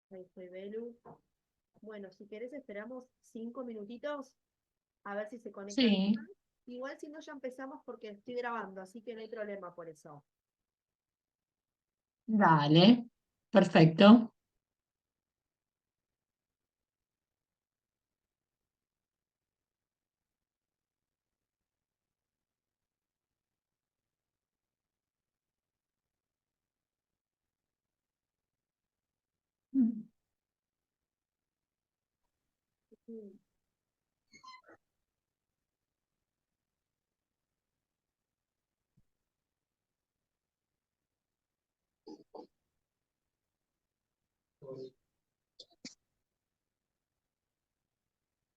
Ahí estoy, Belu. Bueno, si querés esperamos 5 minutitos a ver si se conecta alguien Sí, más. Igual si no ya empezamos porque estoy grabando, así que no hay problema por eso. dale, perfecto. Mm.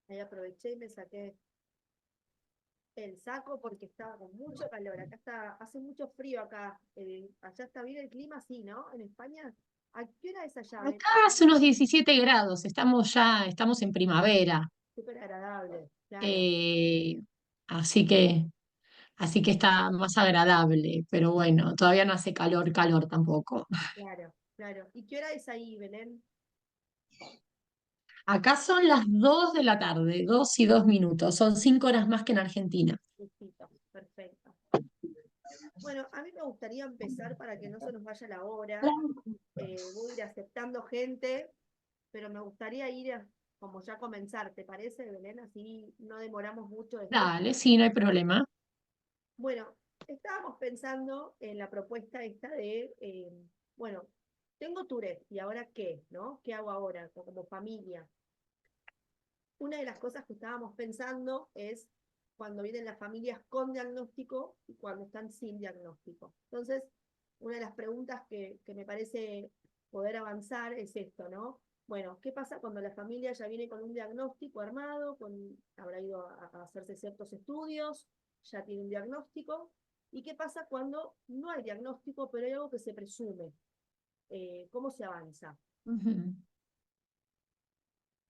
Ahí aproveché y me saqué el saco porque estaba con mucho calor. Acá está, hace mucho frío acá. Allá está bien el clima, sí, ¿no? En España. ¿A qué hora es allá, Acá Belén? hace unos 17 grados, estamos en primavera, Súper agradable, claro, eh, así que, así que está más agradable, pero bueno, todavía no hace calor, calor tampoco. claro, claro. ¿Y qué hora es ahí, Belén? Acá son las 2 de la tarde, 2:02, son 5 horas más que en Argentina. Justito, perfecto. Bueno, a mí me gustaría empezar para que no se nos vaya la hora. Voy a ir aceptando gente, pero me gustaría como ya comenzar, ¿te parece, Belén? Así no demoramos mucho después. Dale, sí, no hay problema. Bueno, estábamos pensando en la propuesta esta de, bueno, tengo Tourette, ¿y ahora qué? ¿No? ¿Qué hago ahora como familia? Una de las cosas que estábamos pensando es cuando vienen las familias con diagnóstico y cuando están sin diagnóstico. Entonces, una de las preguntas que me parece poder avanzar es esto, ¿no? Bueno, ¿qué pasa cuando la familia ya viene con un diagnóstico armado, habrá ido a hacerse ciertos estudios, ya tiene un diagnóstico? ¿Y qué pasa cuando no hay diagnóstico, pero hay algo que se presume? ¿Cómo se avanza? Ujú.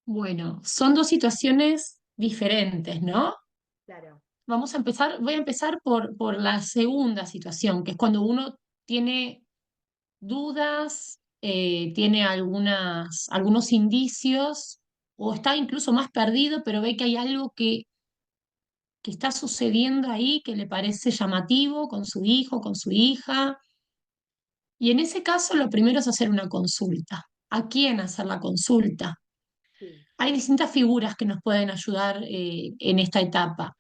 Bueno, son dos situaciones diferentes, ¿no? Claro, Voy a empezar por la segunda situación, que es cuando uno tiene dudas, tiene algunos indicios, o está incluso más perdido, pero ve que hay algo que está sucediendo ahí que le parece llamativo con su hijo, con su hija. Y en ese caso, lo primero es hacer una consulta. ¿A quién hacer la consulta? sí, Hay distintas figuras que nos pueden ayudar en esta etapa.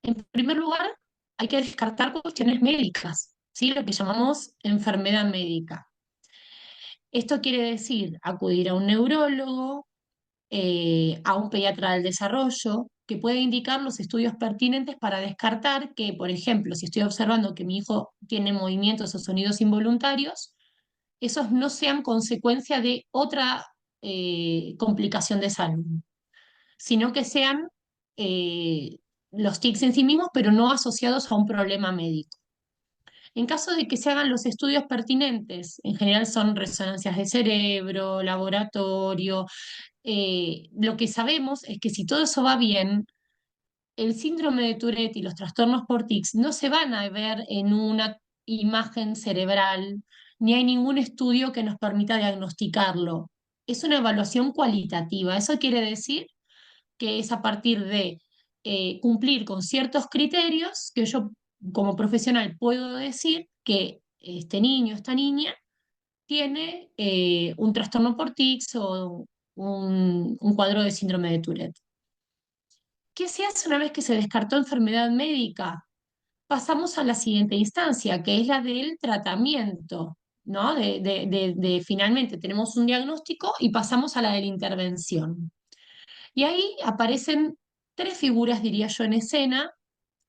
En primer lugar, hay que descartar cuestiones médicas, ¿sí? Lo que llamamos enfermedad médica. Esto quiere decir acudir a un neurólogo, a un pediatra del desarrollo, que puede indicar los estudios pertinentes para descartar que, por ejemplo, si estoy observando que mi hijo tiene movimientos o sonidos involuntarios, esos no sean consecuencia de otra complicación de salud, sino que sean los tics en sí mismos, pero no asociados a un problema médico. En caso de que se hagan los estudios pertinentes, en general son resonancias de cerebro, laboratorio, lo que sabemos es que si todo eso va bien, el síndrome de Tourette y los trastornos por tics no se van a ver en una imagen cerebral, ni hay ningún estudio que nos permita diagnosticarlo. Es una evaluación cualitativa. Eso quiere decir que es a partir de cumplir con ciertos criterios que yo como profesional puedo decir que este niño, esta niña, tiene un trastorno por tics o un cuadro de síndrome de Tourette. ¿Qué se hace una vez que se descartó enfermedad médica? Pasamos a la siguiente instancia, que es la del tratamiento, ¿no? Finalmente tenemos un diagnóstico y pasamos a la de la intervención. Y ahí aparecen tres figuras, diría yo, en escena.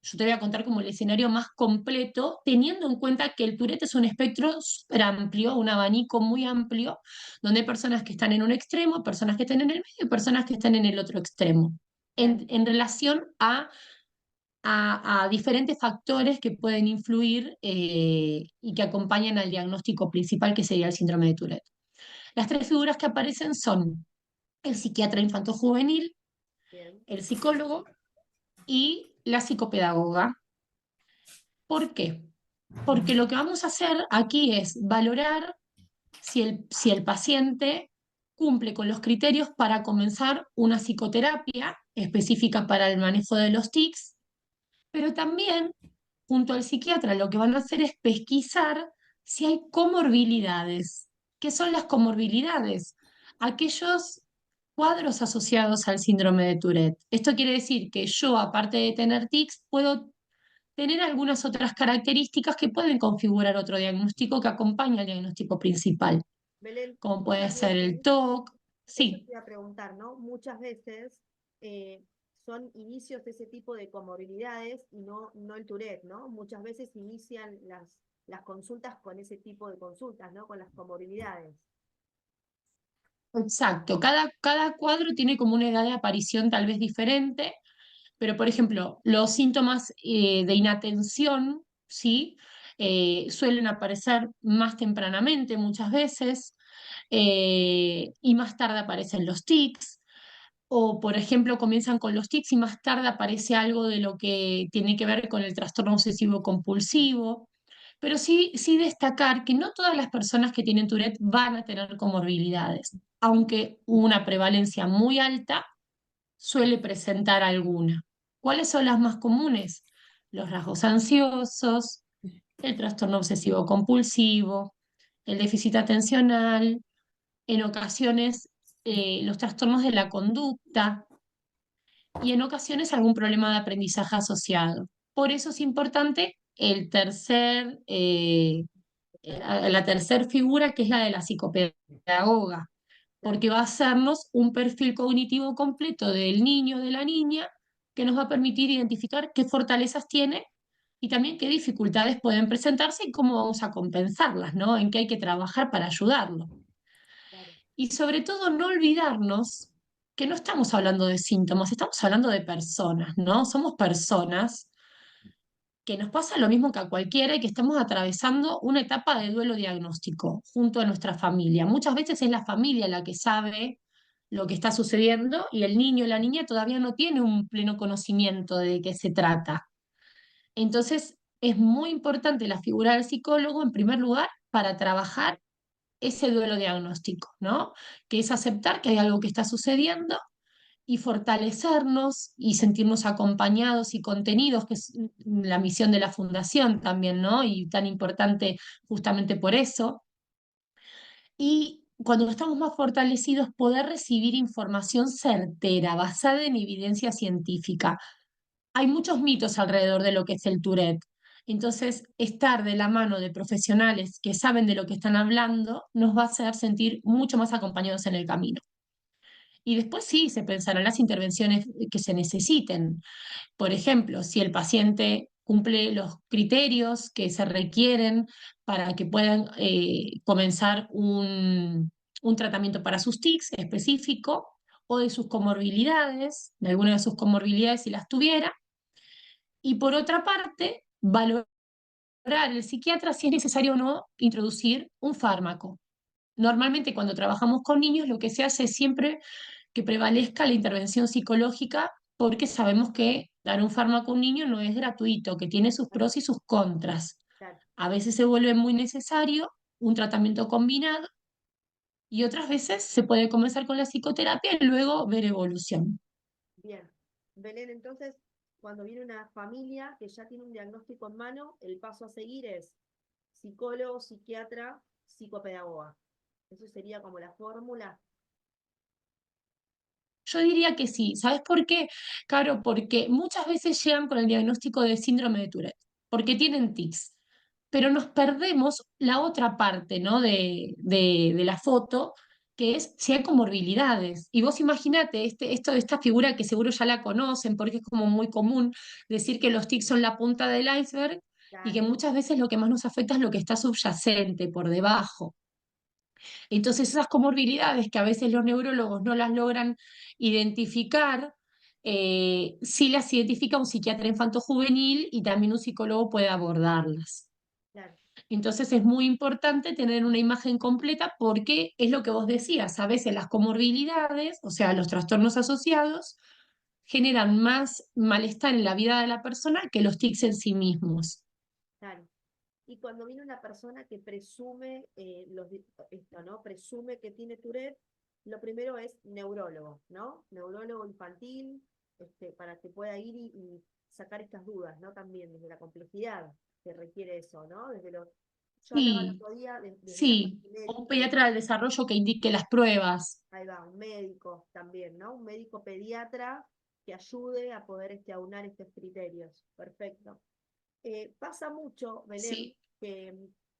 Yo te voy a contar como el escenario más completo, teniendo en cuenta que el Tourette es un espectro súper amplio, un abanico muy amplio, donde hay personas que están en un extremo, personas que están en el medio y personas que están en el otro extremo, claro. en relación a diferentes factores que pueden influir y que acompañan al diagnóstico principal, que sería el síndrome de Tourette. Las tres figuras que aparecen son el psiquiatra infanto-juvenil, Bien, el psicólogo y la psicopedagoga. ¿Por qué? Porque lo que vamos a hacer aquí es valorar si el paciente cumple con los criterios para comenzar una psicoterapia específica para el manejo de los tics, pero también junto al psiquiatra lo que van a hacer es pesquisar si hay comorbilidades. ¿Qué son las comorbilidades? Aquellos cuadros asociados al síndrome de Tourette. Esto quiere decir que yo, aparte de tener tics, puedo tener algunas otras características que pueden configurar otro diagnóstico que acompaña al diagnóstico principal, Belén, como puede muchas ser el veces, TOC. eso te Sí, iba a preguntar, ¿no? Muchas veces eh, son inicios de ese tipo de comorbilidades y no el Tourette, ¿no? Muchas veces inician las consultas con ese tipo de consultas, ¿no? Con las comorbilidades. exacto. Cada cuadro tiene como una edad de aparición tal vez diferente, pero por ejemplo, los síntomas de inatención, ¿sí? Suelen aparecer más tempranamente muchas veces y más tarde aparecen los tics. O, por ejemplo, comienzan con los tics y más tarde aparece algo de lo que tiene que ver con el trastorno obsesivo compulsivo. Pero sí, sí destacar que no todas las personas que tienen Tourette van a tener comorbilidades, aunque una prevalencia muy alta suele presentar alguna. ¿Cuáles son las más comunes? Los rasgos ansiosos, el trastorno obsesivo compulsivo, el déficit atencional, en ocasiones los trastornos de la conducta y en ocasiones algún problema de aprendizaje asociado. Por eso es importante la tercer figura, que es la de la psicopedagoga, Claro, porque va a hacernos un perfil cognitivo completo del niño o de la niña que nos va a permitir identificar qué fortalezas tiene y también qué dificultades pueden presentarse y cómo vamos a compensarlas, ¿no? En qué hay que trabajar para ayudarlo. claro, Y sobre todo no olvidarnos que no estamos hablando de síntomas, estamos hablando de personas, ¿no? Somos personas que nos pasa lo mismo que a cualquiera y que estamos atravesando una etapa de duelo diagnóstico junto a nuestra familia. Muchas veces es la familia la que sabe lo que está sucediendo y el niño o la niña todavía no tiene un pleno conocimiento de qué se trata. Entonces, es muy importante la figura del psicólogo, en primer lugar, para trabajar ese duelo diagnóstico, ¿no? Que es aceptar que hay algo que está sucediendo y fortalecernos y sentirnos acompañados y contenidos, que es la misión de la fundación también, ¿no? Y tan importante justamente por eso. Y cuando estamos más fortalecidos, poder recibir información certera, basada en evidencia científica. Hay muchos mitos alrededor de lo que es el Tourette. Entonces, estar de la mano de profesionales que saben de lo que están hablando nos va a hacer sentir mucho más acompañados en el camino. Y después sí, se pensarán las intervenciones que se necesiten. Por ejemplo, si el paciente cumple los criterios que se requieren para que puedan comenzar un tratamiento para sus tics específico o de sus comorbilidades, de alguna de sus comorbilidades si las tuviera. Y por otra parte, valorar el psiquiatra si es necesario o no introducir un fármaco. Normalmente cuando trabajamos con niños lo que se hace es siempre que prevalezca la intervención psicológica porque sabemos que dar un fármaco a un niño no es gratuito, que tiene sus pros y sus contras. claro. A veces se vuelve muy necesario un tratamiento combinado y otras veces se puede comenzar con la psicoterapia y luego ver evolución. Bien. Belén, entonces, cuando viene una familia que ya tiene un diagnóstico en mano, el paso a seguir es psicólogo, psiquiatra, psicopedagoga. Eso sería como la fórmula. Yo diría que sí. ¿Sabes por qué? Claro, porque muchas veces llegan con el diagnóstico de síndrome de Tourette, porque tienen tics, pero nos perdemos la otra parte, ¿no? de la foto, que es si hay comorbilidades. Y vos imaginate esta figura que seguro ya la conocen, porque es como muy común decir que los tics son la punta del iceberg y que Claro, muchas veces lo que más nos afecta es lo que está subyacente, por debajo. Entonces, esas comorbilidades que a veces los neurólogos no las logran identificar, sí las identifica un psiquiatra infanto-juvenil y también un psicólogo puede abordarlas. claro, Entonces, es muy importante tener una imagen completa porque es lo que vos decías, a veces las comorbilidades, o sea, los trastornos asociados, generan más malestar en la vida de la persona que los tics en sí mismos. claro. Y cuando viene una persona que presume esto, ¿no? Presume que tiene Tourette, lo primero es neurólogo, ¿no? Neurólogo infantil, para que pueda ir y sacar estas dudas, ¿no? También desde la complejidad que requiere eso, ¿no? Yo hablaba el Sí, otro día desde la sí. parte O un médica, pediatra del desarrollo que indique las pruebas. ahí va, un médico también, ¿no? Un médico pediatra que ayude a poder aunar estos criterios. Perfecto. Pasa mucho, Belén, Sí, que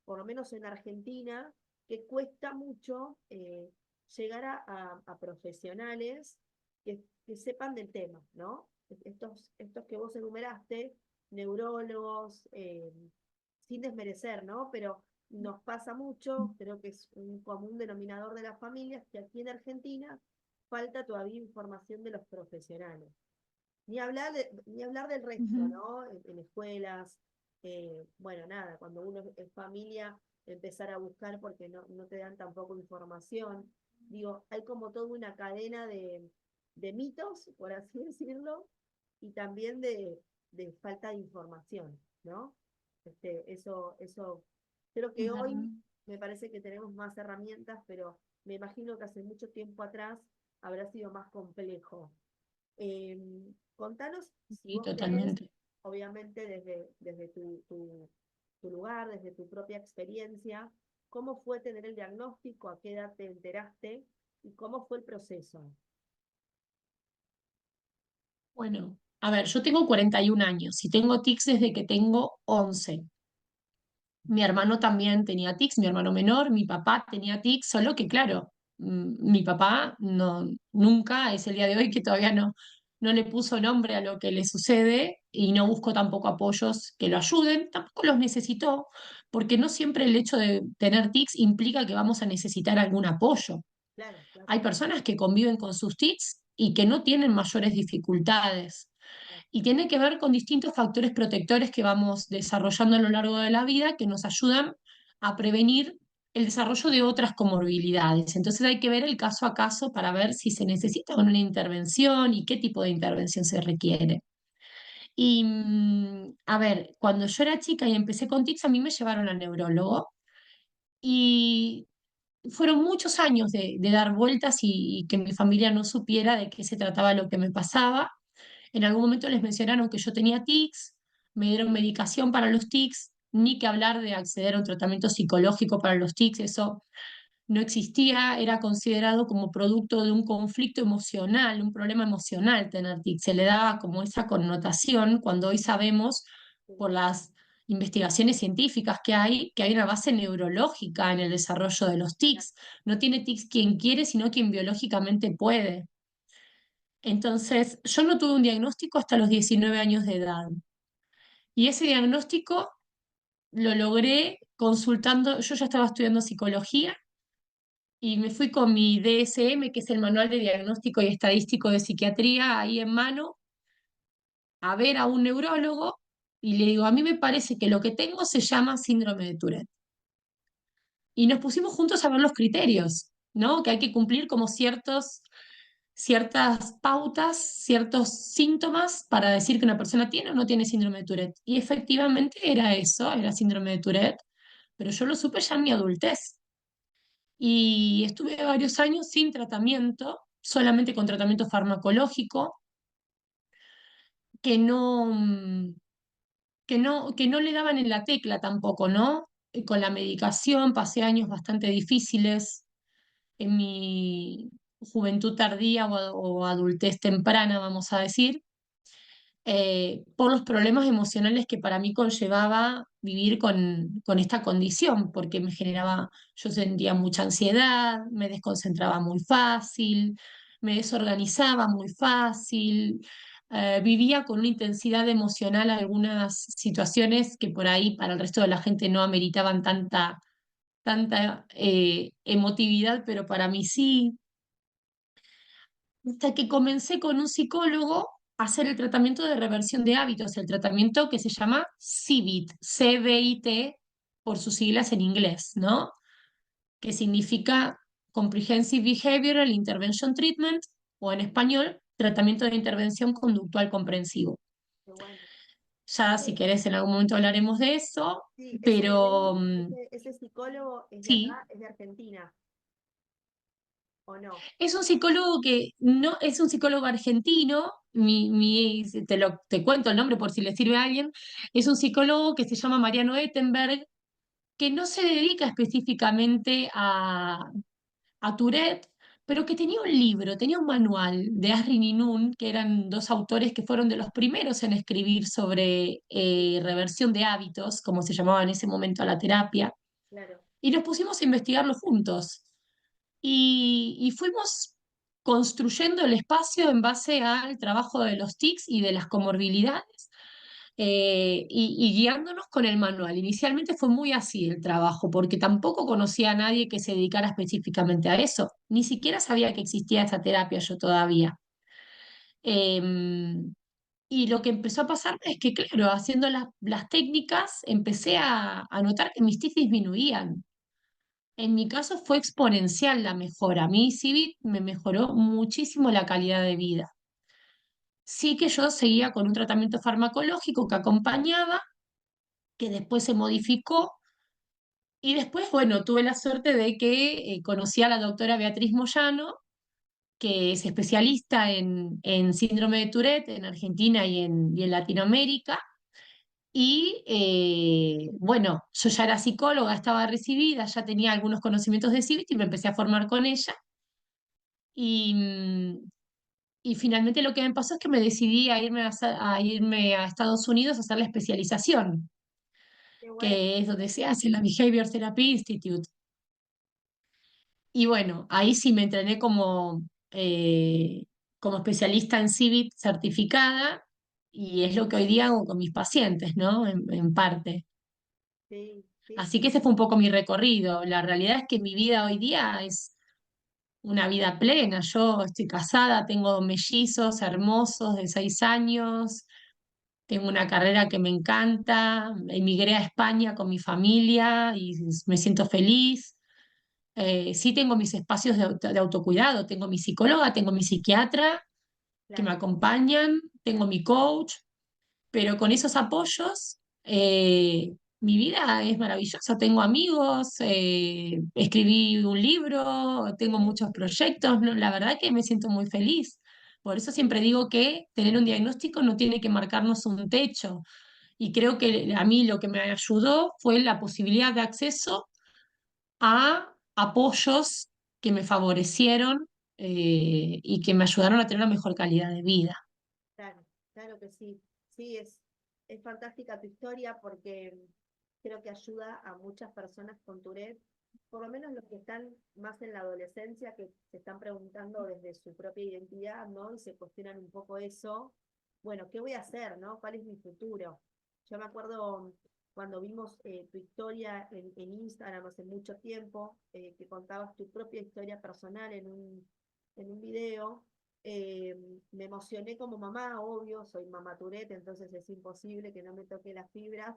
por lo menos en Argentina, que cuesta mucho llegar a profesionales que sepan del tema, ¿no? Estos que vos enumeraste, neurólogos, sin desmerecer, ¿no? Pero nos pasa mucho, creo que es un común denominador de las familias, que aquí en Argentina falta todavía información de los profesionales. Ni hablar del resto, ujú, ¿no? En escuelas, bueno, nada, cuando uno es familia, empezar a buscar porque no te dan tampoco información. Digo, hay como toda una cadena de mitos, por así decirlo, y también de falta de información, ¿no? Eso, creo que hoy ujú. me parece que tenemos más herramientas, pero me imagino que hace mucho tiempo atrás habrá sido más complejo. Contanos si Sí, vos tenés, totalmente. obviamente desde tu lugar, desde tu propia experiencia, cómo fue tener el diagnóstico, a qué edad te enteraste y cómo fue el proceso. Bueno, a ver, yo tengo 41 años y tengo tics desde que tengo 11. Mi hermano también tenía tics, mi hermano menor, mi papá tenía tics, solo que claro, mi papá no, nunca, es el día de hoy que todavía no le puso nombre a lo que le sucede y no busco tampoco apoyos que lo ayuden, tampoco los necesitó, porque no siempre el hecho de tener tics implica que vamos a necesitar algún apoyo. Claro, claro, Hay personas que conviven con sus tics y que no tienen mayores dificultades. claro, Y tiene que ver con distintos factores protectores que vamos desarrollando a lo largo de la vida que nos ayudan a prevenir el desarrollo de otras comorbilidades. Entonces hay que ver el caso a caso para ver si se necesita una intervención y qué tipo de intervención se requiere. Y a ver, cuando yo era chica y empecé con tics, a mí me llevaron al neurólogo y fueron muchos años de dar vueltas y que mi familia no supiera de qué se trataba lo que me pasaba. En algún momento les mencionaron que yo tenía tics, me dieron medicación para los tics, ni que hablar de acceder a un tratamiento psicológico para los tics, eso no existía, era considerado como producto de un conflicto emocional, un problema emocional tener tics. Se le daba como esa connotación cuando hoy sabemos sí, por las investigaciones científicas que hay una base neurológica en el desarrollo de los claro, tics. No tiene tics quien quiere, sino quien biológicamente puede. Entonces, yo no tuve un diagnóstico hasta los 19 años de edad. Y ese diagnóstico lo logré consultando, yo ya estaba estudiando psicología y me fui con mi DSM, que es el Manual de Diagnóstico y Estadístico de Psiquiatría, ahí en mano, a ver a un neurólogo y le digo, a mí me parece que lo que tengo se llama síndrome de Tourette. Y nos pusimos juntos a ver los criterios, ¿no? Que hay que cumplir como ciertas pautas, ciertos síntomas para decir que una persona tiene o no tiene síndrome de Tourette. Y efectivamente era eso, era síndrome de Tourette, pero yo lo supe ya en mi adultez. Y estuve varios años sin tratamiento, solamente con tratamiento farmacológico, que no, que no le daban en la tecla tampoco, ¿no? Con la medicación pasé años bastante difíciles en mi juventud tardía o adultez temprana, vamos a decir, por los problemas emocionales que para mí conllevaba vivir con esta condición, porque me generaba, yo sentía mucha ansiedad, me desconcentraba muy fácil, me desorganizaba muy fácil, vivía con una intensidad emocional algunas situaciones que por ahí para el resto de la gente no ameritaban tanta emotividad, pero para mí sí. Hasta que comencé con un psicólogo a hacer el tratamiento de reversión de hábitos, el tratamiento que se llama CBIT, CBIT por sus siglas en inglés, ¿no? Que significa Comprehensive Behavioral Intervention Treatment, o en español, tratamiento de intervención conductual comprensivo. qué bueno. Ya si querés en algún momento hablaremos de eso, Sí, ese pero Belén, ese psicólogo es de sí, acá, es de Argentina. ¿o no? Es un psicólogo que no es un psicólogo argentino, te cuento el nombre por si le sirve a alguien, es un psicólogo que se llama Mariano Ettenberg, que no se dedica específicamente a Tourette, pero que tenía un libro, tenía un manual de Asrin y Nun, que eran dos autores que fueron de los primeros en escribir sobre reversión de hábitos, como se llamaba en ese momento a la terapia, Claro, y nos pusimos a investigarlo juntos. Y fuimos construyendo el espacio en base al trabajo de los tics y de las comorbilidades y guiándonos con el manual. Inicialmente fue muy así el trabajo, porque tampoco conocía a nadie que se dedicara específicamente a eso. Ni siquiera sabía que existía esa terapia yo todavía. Em, y lo que empezó a pasar es que, claro, haciendo las técnicas, empecé a notar que mis tics disminuían. En mi caso fue exponencial la mejora. A mí Civit me mejoró muchísimo la calidad de vida. Sí que yo seguía con un tratamiento farmacológico que acompañaba, que después se modificó y después, bueno, tuve la suerte de que conocí a la doctora Beatriz Moyano, que es especialista en síndrome de Tourette en Argentina y en Latinoamérica. Y bueno, yo ya era psicóloga, estaba recibida, ya tenía algunos conocimientos de CIVIT y me empecé a formar con ella. Y, y finalmente lo que me pasó es que me decidí a irme a Estados Unidos a hacer la especialización, qué bueno, que es donde se hace la Behavior Therapy Institute. Y bueno, ahí sí me entrené como especialista en CIVIT certificada y es lo que hoy día hago con mis pacientes, ¿no? En parte. sí, sí, Así que ese fue un poco mi recorrido. La realidad es que mi vida hoy día es una vida plena. Yo estoy casada, tengo mellizos hermosos de 6 años, tengo una carrera que me encanta, emigré a España con mi familia y me siento feliz. Sí tengo mis espacios de autocuidado, tengo mi psicóloga, tengo mi psiquiatra que me claro, acompañan, tengo mi coach, pero con esos apoyos mi vida es maravillosa. Tengo amigos, escribí un libro, tengo sí, muchos sí, proyectos, ¿no? La verdad que me siento muy feliz. Por eso siempre sí, digo que tener un diagnóstico no tiene que marcarnos un techo. Y creo que a mí lo que me ayudó fue la posibilidad de acceso a apoyos que me favorecieron y que me ayudaron a tener una mejor calidad de vida. claro, claro que sí. Sí, es fantástica tu historia porque creo que ayuda a muchas personas con Tourette, por lo menos los que están más en la adolescencia, que se están preguntando desde su propia identidad, ¿no? Y se cuestionan un poco eso. Bueno, ¿qué voy a hacer, no? ¿Cuál es mi futuro? Yo me acuerdo cuando vimos tu historia en Instagram hace mucho tiempo, que contabas tu propia historia personal en un video. eh, Me emocioné como mamá, obvio, soy mamá Tourette, entonces es imposible que no me toque las fibras.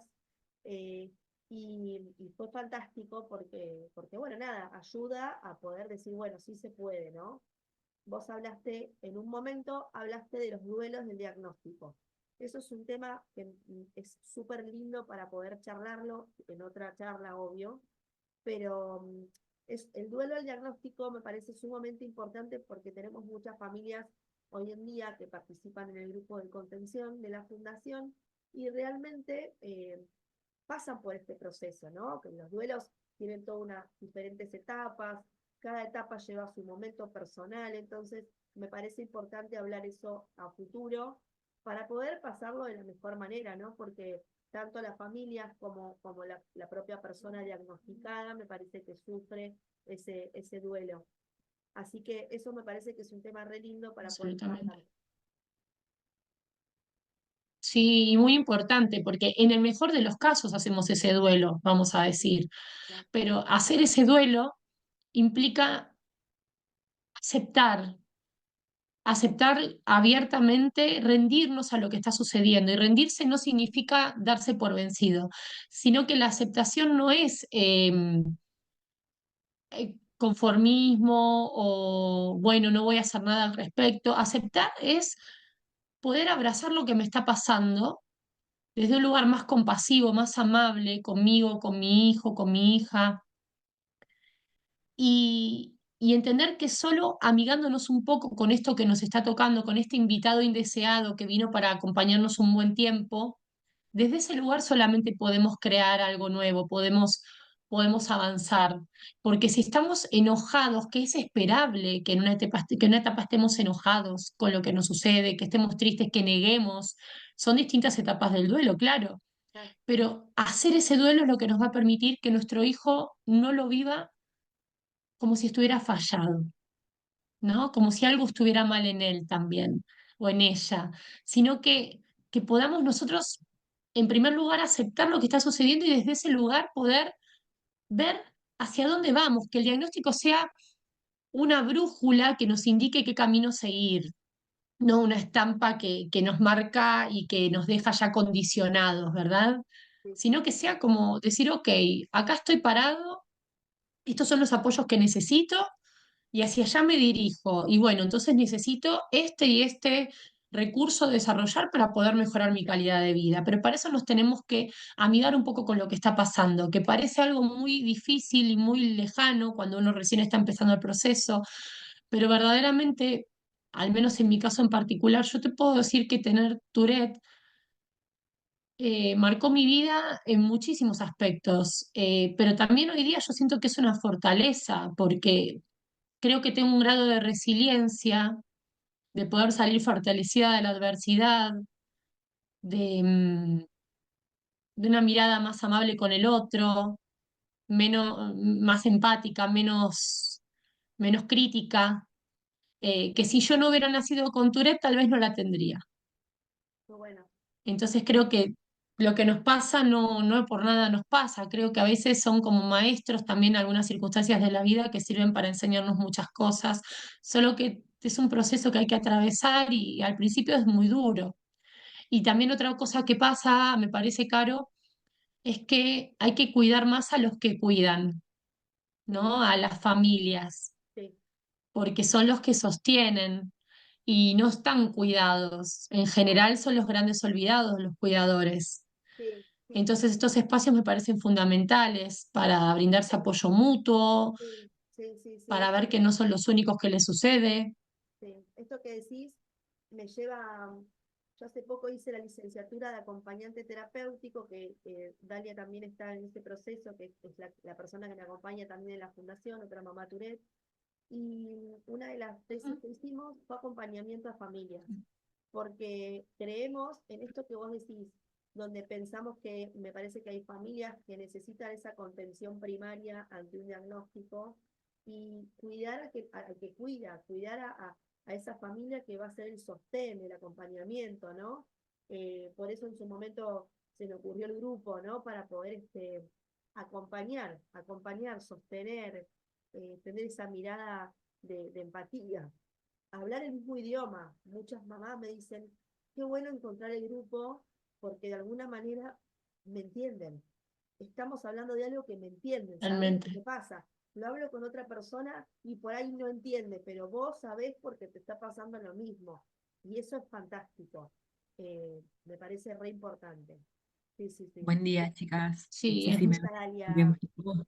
eh, y fue fantástico porque, bueno, nada, ayuda a poder decir, bueno, sí se puede, ¿no? Vos hablaste, en un momento, hablaste de los duelos del diagnóstico. Eso es un tema que es súper lindo para poder charlarlo en otra charla, obvio, pero el duelo del diagnóstico me parece sumamente importante porque tenemos muchas familias hoy en día que participan en el grupo de contención de la fundación y realmente pasan por este proceso, ¿no? Que los duelos tienen todas unas diferentes etapas, cada etapa lleva su momento personal, entonces me parece importante hablar eso a futuro para poder pasarlo de la mejor manera, ¿no? Porque tanto las familias como la propia persona diagnosticada me parece que sufre ese duelo. Así que eso me parece que es un tema re lindo para poder Absolutamente. charlar. Sí, y muy importante, porque en el mejor de los casos hacemos ese duelo, vamos a Sí, decir, claro, pero hacer ese duelo implica aceptar, aceptar abiertamente, rendirnos a lo que está sucediendo. Y rendirse no significa darse por vencido, sino que la aceptación no es conformismo o, bueno, no voy a hacer nada al respecto. Aceptar es poder abrazar lo que me está pasando desde un lugar más compasivo, más amable conmigo, con mi hijo, con mi hija. y entender que solo amigándonos un poco con esto que nos está tocando, con este invitado indeseado que vino para acompañarnos un buen tiempo, desde ese lugar solamente podemos crear algo nuevo, podemos avanzar. Porque si estamos enojados, que es esperable que en una etapa estemos enojados con lo que nos sucede, que estemos tristes, que neguemos, son distintas etapas del duelo, claro. Ah, Pero hacer ese duelo es lo que nos va a permitir que nuestro hijo no lo viva como si estuviera fallado, ¿no? Como si algo estuviera mal en él también o en ella, sino que podamos nosotros, en primer lugar, aceptar lo que está sucediendo y desde ese lugar poder ver hacia dónde vamos, que el diagnóstico sea una brújula que nos indique qué camino seguir, no una estampa que nos marca y que nos deja ya condicionados, ¿verdad? sí, Sino que sea como decir, ok, acá estoy parado, estos son los apoyos que necesito y hacia allá me dirijo. Y bueno, entonces necesito este y este recurso desarrollar para poder mejorar mi calidad de vida. Pero para eso nos tenemos que amigar un poco con lo que está pasando, que parece algo muy difícil y muy lejano cuando uno recién está empezando el proceso, pero verdaderamente, al menos en mi caso en particular, yo te puedo decir que tener Tourette marcó mi vida en muchísimos aspectos, pero también hoy día yo siento que es una fortaleza porque creo que tengo un grado de resiliencia, de poder salir fortalecida de la adversidad, de, de una mirada más amable con el otro, más empática, menos crítica, que si yo no hubiera nacido con Tourette tal vez no la tendría. muy bueno. Entonces creo que lo que nos pasa no por nada nos pasa, creo que a veces son como maestros también algunas circunstancias de la vida que sirven para enseñarnos muchas cosas, solo que es un proceso que hay que atravesar y al principio es muy duro. Y también otra cosa que pasa, me parece caro, es que hay que cuidar más a los que cuidan, Sí, ¿no? A las familias, sí, porque son los que sostienen y no están cuidados. En no, general son los grandes olvidados, los cuidadores. sí, sí, sí, Entonces estos espacios me parecen fundamentales para brindarse apoyo mutuo, sí, sí, sí, sí, para ver que no son los únicos que les sucede. sí. Esto que decís me lleva, yo hace poco hice la licenciatura de acompañante terapéutico, que Dalia también está en este proceso, que es la persona que me acompaña también en la fundación, otra mamá Tourette, y una de las tesis que hicimos fue acompañamiento a familias, porque creemos en esto que vos decís, donde pensamos que me parece que hay familias que necesitan esa contención primaria ante un diagnóstico y cuidar al que cuida, cuidar a esa familia que va a ser el sostén, el acompañamiento, ¿no? Por eso en su momento se me ocurrió el grupo, ¿no? Para poder acompañar, sostener, tener esa mirada de empatía, hablar el mismo idioma. Muchas mamás me dicen, qué bueno encontrar el grupo porque de alguna manera me entienden. Estamos hablando de algo que me entienden, ¿sabés lo que Realmente. pasa? Lo hablo con otra persona y por ahí no entiende, pero vos sabés porque te está pasando lo mismo. Y eso es fantástico. Me parece re importante. Sí, sí, sí. Buen día, chicas. Sí, Sí, sí, me Hola, bien. Dalia,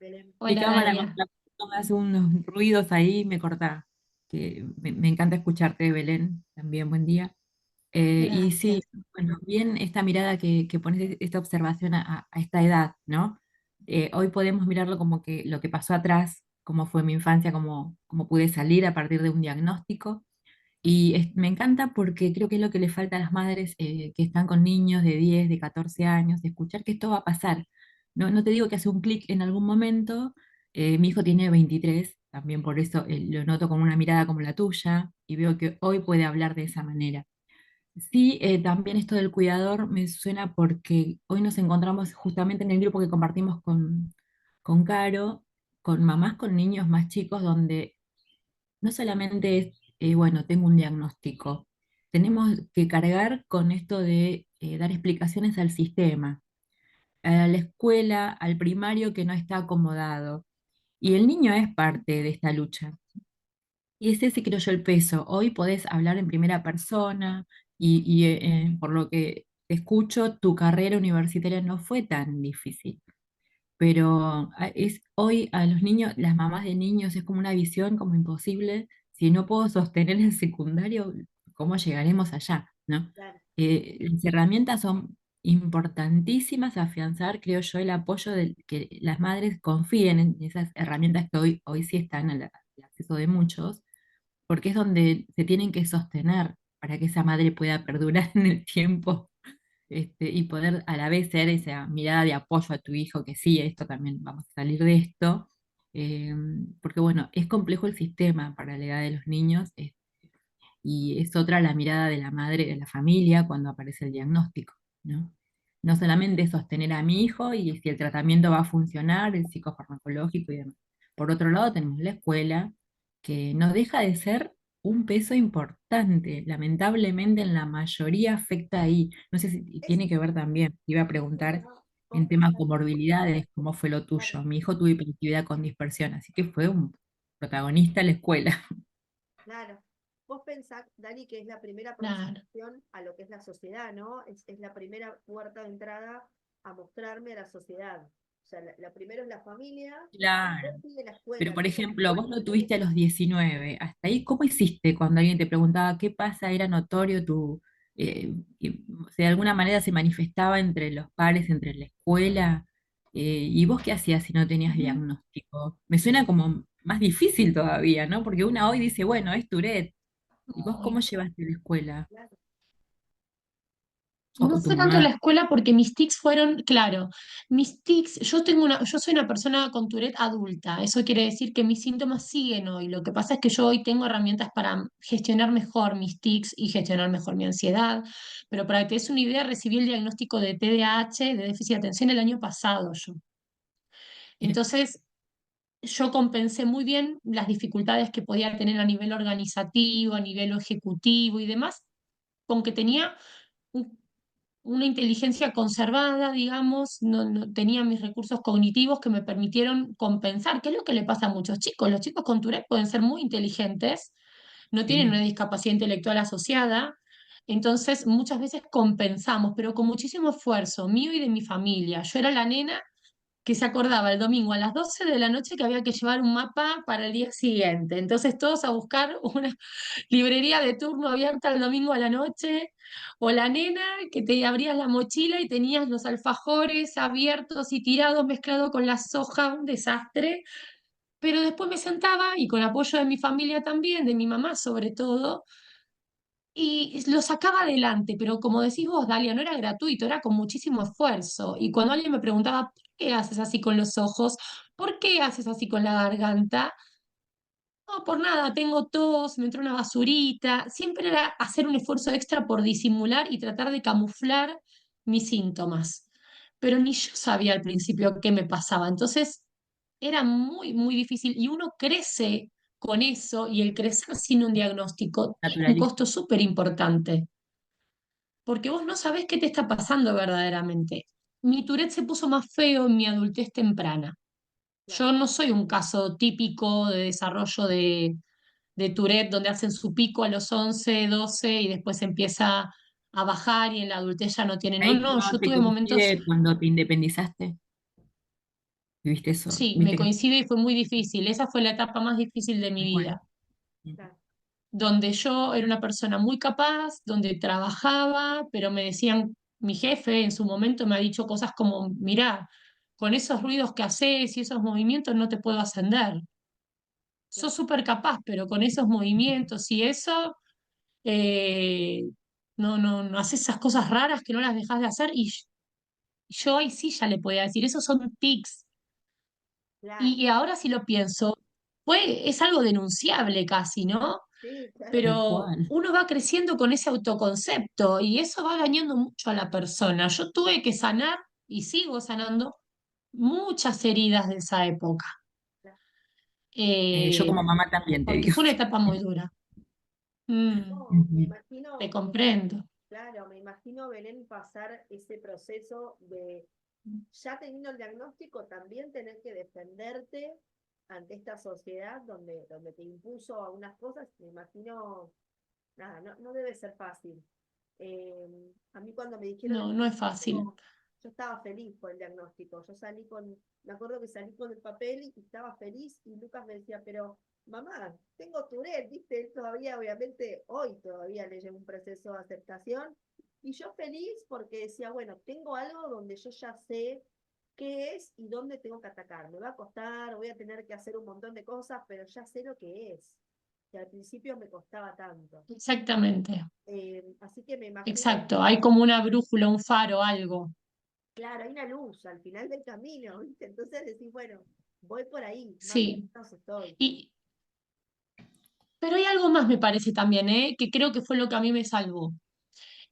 Belén. Mi hola cámara con Dalia. la me hace unos ruidos ahí, me corta. Que me encanta escucharte, Belén. También buen día. Y sí, Gracias. bueno, bien esta mirada que pones, esta observación a esta edad, ¿no? Hoy podemos mirarlo como que lo que pasó atrás, cómo fue mi infancia, cómo pude salir a partir de un diagnóstico. Y me encanta porque creo que es lo que le falta a las madres que están con niños de 10 de 14 años, de escuchar que esto va a pasar. No te digo que hace un clic en algún momento. Mi hijo tiene 23, también por eso lo noto con una mirada como la tuya y veo que hoy puede hablar de esa manera. Sí, también esto del cuidador me suena porque hoy nos encontramos justamente en el grupo que compartimos con Caro, con mamás con niños más chicos, donde no solamente es, bueno, tengo un diagnóstico, tenemos que cargar con esto de dar explicaciones al sistema, a la escuela, al primario que no está acomodado. Y el niño es parte de esta lucha. Y es ese, creo yo, el peso. Hoy podés hablar en primera persona por lo que escucho, tu carrera universitaria no fue tan difícil. pero hoy a los niños, las mamás de niños, es como una visión como imposible. Si no puedo sostener el secundario, ¿cómo llegaremos allá? ¿No? Claro. Las herramientas son importantísimas a afianzar, creo yo, el apoyo de que las madres confíen en esas herramientas que hoy sí están al acceso de muchos, porque es donde se tienen que sostener para que esa madre pueda perdurar en el tiempo, y poder a la vez ser esa mirada de apoyo a tu hijo, que sí, esto también vamos a salir de esto, eh, porque bueno, es complejo el sistema para la edad de los niños, y es otra la mirada de la madre, de la familia, cuando aparece el diagnóstico, ¿no? No solamente sostener a mi hijo y si el tratamiento va a funcionar, el psicofarmacológico y demás. Por otro lado, tenemos la escuela, que no deja de ser un peso importante. Lamentablemente, en la mayoría afecta ahí. No sé si Es, tiene que ver también. Iba a sí, preguntar ¿no? Vos en temas pensás, comorbilidades, cómo fue lo claro, tuyo. Mi hijo tuvo hiperactividad con dispersión, así que fue un protagonista en la escuela. claro. Vos pensás, Dani, que es la primera Claro. aproximación a lo que es la sociedad, ¿no? Es la primera puerta de entrada a mostrarme a la sociedad. O sea, la primero es la familia, Claro. después sigue la Pero, escuela. por Entonces, ejemplo, vos lo tuviste a los 19. Hasta ahí, ¿cómo hiciste cuando alguien te preguntaba qué pasa? ¿Era notorio de alguna manera se manifestaba entre los pares, entre la escuela? ¿Y vos qué hacías si no tenías Ujú. diagnóstico? Me suena como más difícil todavía, ¿no? Porque una hoy dice, bueno, es Tourette. ¿Y vos cómo llevaste la escuela? claro, O, No o tu fue tanto mamá. la escuela porque mis tics fueron, claro, yo soy una persona con Tourette adulta, eso quiere decir que mis síntomas siguen hoy, lo que pasa es que yo hoy tengo herramientas para gestionar mejor mis tics y gestionar mejor mi ansiedad, pero para que te des una idea, recibí el diagnóstico de TDAH, de déficit de atención, el año pasado yo. Mira, Entonces, yo compensé muy bien las dificultades que podía tener a nivel organizativo, a nivel ejecutivo y demás, con que tenía un una inteligencia conservada, digamos, no tenía mis recursos cognitivos que me permitieron compensar, que es lo que le pasa a muchos chicos. Los chicos con Tourette pueden ser muy inteligentes, no tienen sí. una discapacidad intelectual asociada, entonces muchas veces compensamos, pero con muchísimo esfuerzo mío y de mi familia. Yo era la nena que se acordaba el domingo a las 12 de la noche que había que llevar un mapa para el día siguiente. Entonces todos a buscar una librería de turno abierta el domingo a la noche, o la nena que te abrías la mochila y tenías los alfajores abiertos y tirados mezclados con la soja, un desastre. Pero después me sentaba y con apoyo de mi familia también, de mi mamá sobre todo, y lo sacaba adelante, pero como decís vos, Dalia, no era gratuito, era con muchísimo esfuerzo. Y cuando alguien me preguntaba, ¿por qué haces así con los ojos? ¿Por qué haces así con la garganta? No, por nada, tengo tos, me entró una basurita. Siempre era hacer un esfuerzo extra por disimular y tratar de camuflar mis síntomas. Pero ni yo sabía al principio qué me pasaba. Entonces era muy, muy difícil. Y uno crece con eso y el crecer sin un diagnóstico tiene un Naturalista. costo súper importante. Porque vos no sabés qué te está pasando verdaderamente. Mi Tourette se puso más feo en mi adultez temprana. claro. Yo no soy un caso típico de desarrollo de Tourette, donde hacen su pico a los 11 12 y después empieza a bajar y en la adultez ya no tiene. No, Ahí no, yo te tuve momentos, coincide cuando te independizaste. ¿Viste eso? sí, me ¿Viste que coincide y fue muy difícil. Esa fue la etapa más difícil de mi tal cual? vida, donde yo era una persona muy capaz, donde trabajaba, pero me decían, mi jefe en su momento me ha dicho cosas como, mirá, con esos ruidos que haces y esos movimientos no te puedo ascender. Claro, Sos súper capaz, pero con esos movimientos y eso eh, no haces esas cosas raras que no las dejas de hacer y yo ahí sí ya le podía decir, esos son tics. claro, Y ahora sí lo pienso, es algo denunciable casi, ¿no? sí, claro, Tal Pero cual. uno va creciendo con ese autoconcepto y eso va dañando mucho a la persona. Yo tuve que sanar y sigo sanando muchas heridas de esa época, claro. Yo eh, como mamá también te porque digo. fue una etapa muy dura. Mm, No, me Ujú. te imagino, comprendo. claro, me imagino Belén pasar ese proceso de, ya teniendo el diagnóstico, también tener que defenderte ante esta sociedad donde te impuso algunas cosas. Me imagino, nada, no debe ser fácil. A mí cuando me dijeron el No, no es fácil. diagnóstico, yo estaba feliz con el diagnóstico. Me acuerdo que salí con el papel y estaba feliz y Lucas me decía, pero mamá, tengo Tourette, ¿viste? Él todavía, obviamente, hoy todavía le lleva un proceso de aceptación. Y yo feliz porque decía, bueno, tengo algo donde yo ya sé qué es y dónde tengo que atacar. Me va a costar, voy a tener que hacer un montón de cosas, pero ya sé lo que es. Que al principio me costaba tanto. Exactamente, Así que me imagino, exacto. Hay como una brújula, un faro, algo. claro, hay una luz al final del camino, ¿viste? Entonces decís, bueno, voy por ahí, más o Sí. menos estoy. Y, pero hay algo más, me parece también, ¿eh? Que creo que fue lo que a mí me salvó.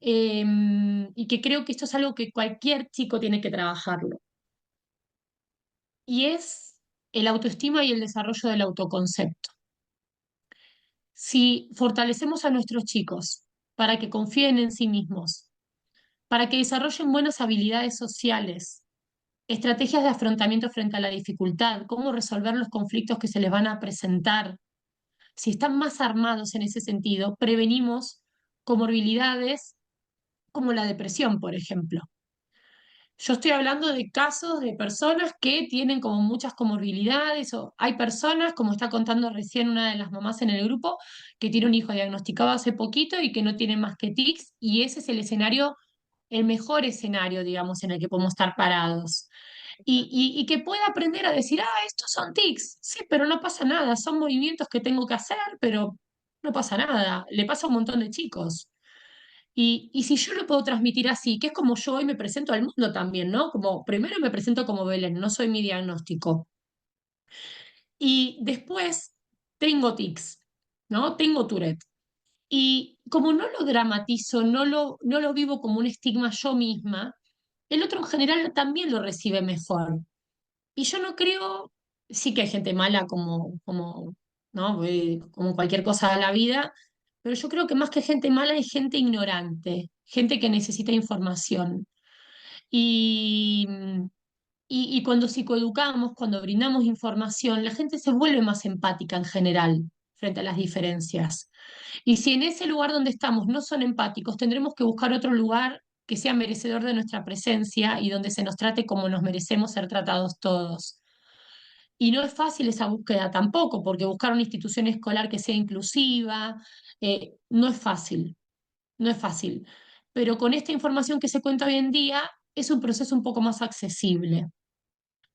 Y que creo que esto es algo que cualquier chico tiene que trabajarlo. Y es el autoestima y el desarrollo del autoconcepto. Si fortalecemos a nuestros chicos para que confíen en sí mismos, para que desarrollen buenas habilidades sociales, estrategias de afrontamiento frente a la dificultad, cómo resolver los conflictos que se les van a presentar, si están más armados en ese sentido, prevenimos comorbilidades como la depresión, por ejemplo. Yo estoy hablando de casos de personas que tienen como muchas comorbilidades o hay personas, como está contando recién una de las mamás en el grupo, que tiene un hijo diagnosticado hace poquito y que no tiene más que tics y ese es el escenario, el mejor escenario, digamos, en el que podemos estar parados. Y que pueda aprender a decir, estos son tics, sí, pero no pasa nada, son movimientos que tengo que hacer, pero no pasa nada, le pasa a un montón de chicos. Y si yo lo puedo transmitir así, que es como yo hoy me presento al mundo también, ¿no? Como primero me presento como Belén, no soy mi diagnóstico. Y después tengo tics, ¿no? Tengo Tourette. Y como no lo dramatizo, no lo vivo como un estigma yo misma, el otro en general también lo recibe mejor. Y yo no creo, sí que hay gente mala ¿no? Como cualquier cosa de la vida, pero yo creo que más que gente mala hay gente ignorante, gente que necesita información. Y, y cuando psicoeducamos, cuando brindamos información, la gente se vuelve más empática en general frente a las diferencias. Y si en ese lugar donde estamos no son empáticos, tendremos que buscar otro lugar que sea merecedor de nuestra presencia y donde se nos trate como nos merecemos ser tratados todos. Y no es fácil esa búsqueda tampoco, porque buscar una institución escolar que sea inclusiva, no es fácil, no es fácil. Pero con esta información que se cuenta hoy en día, es un proceso un poco más accesible.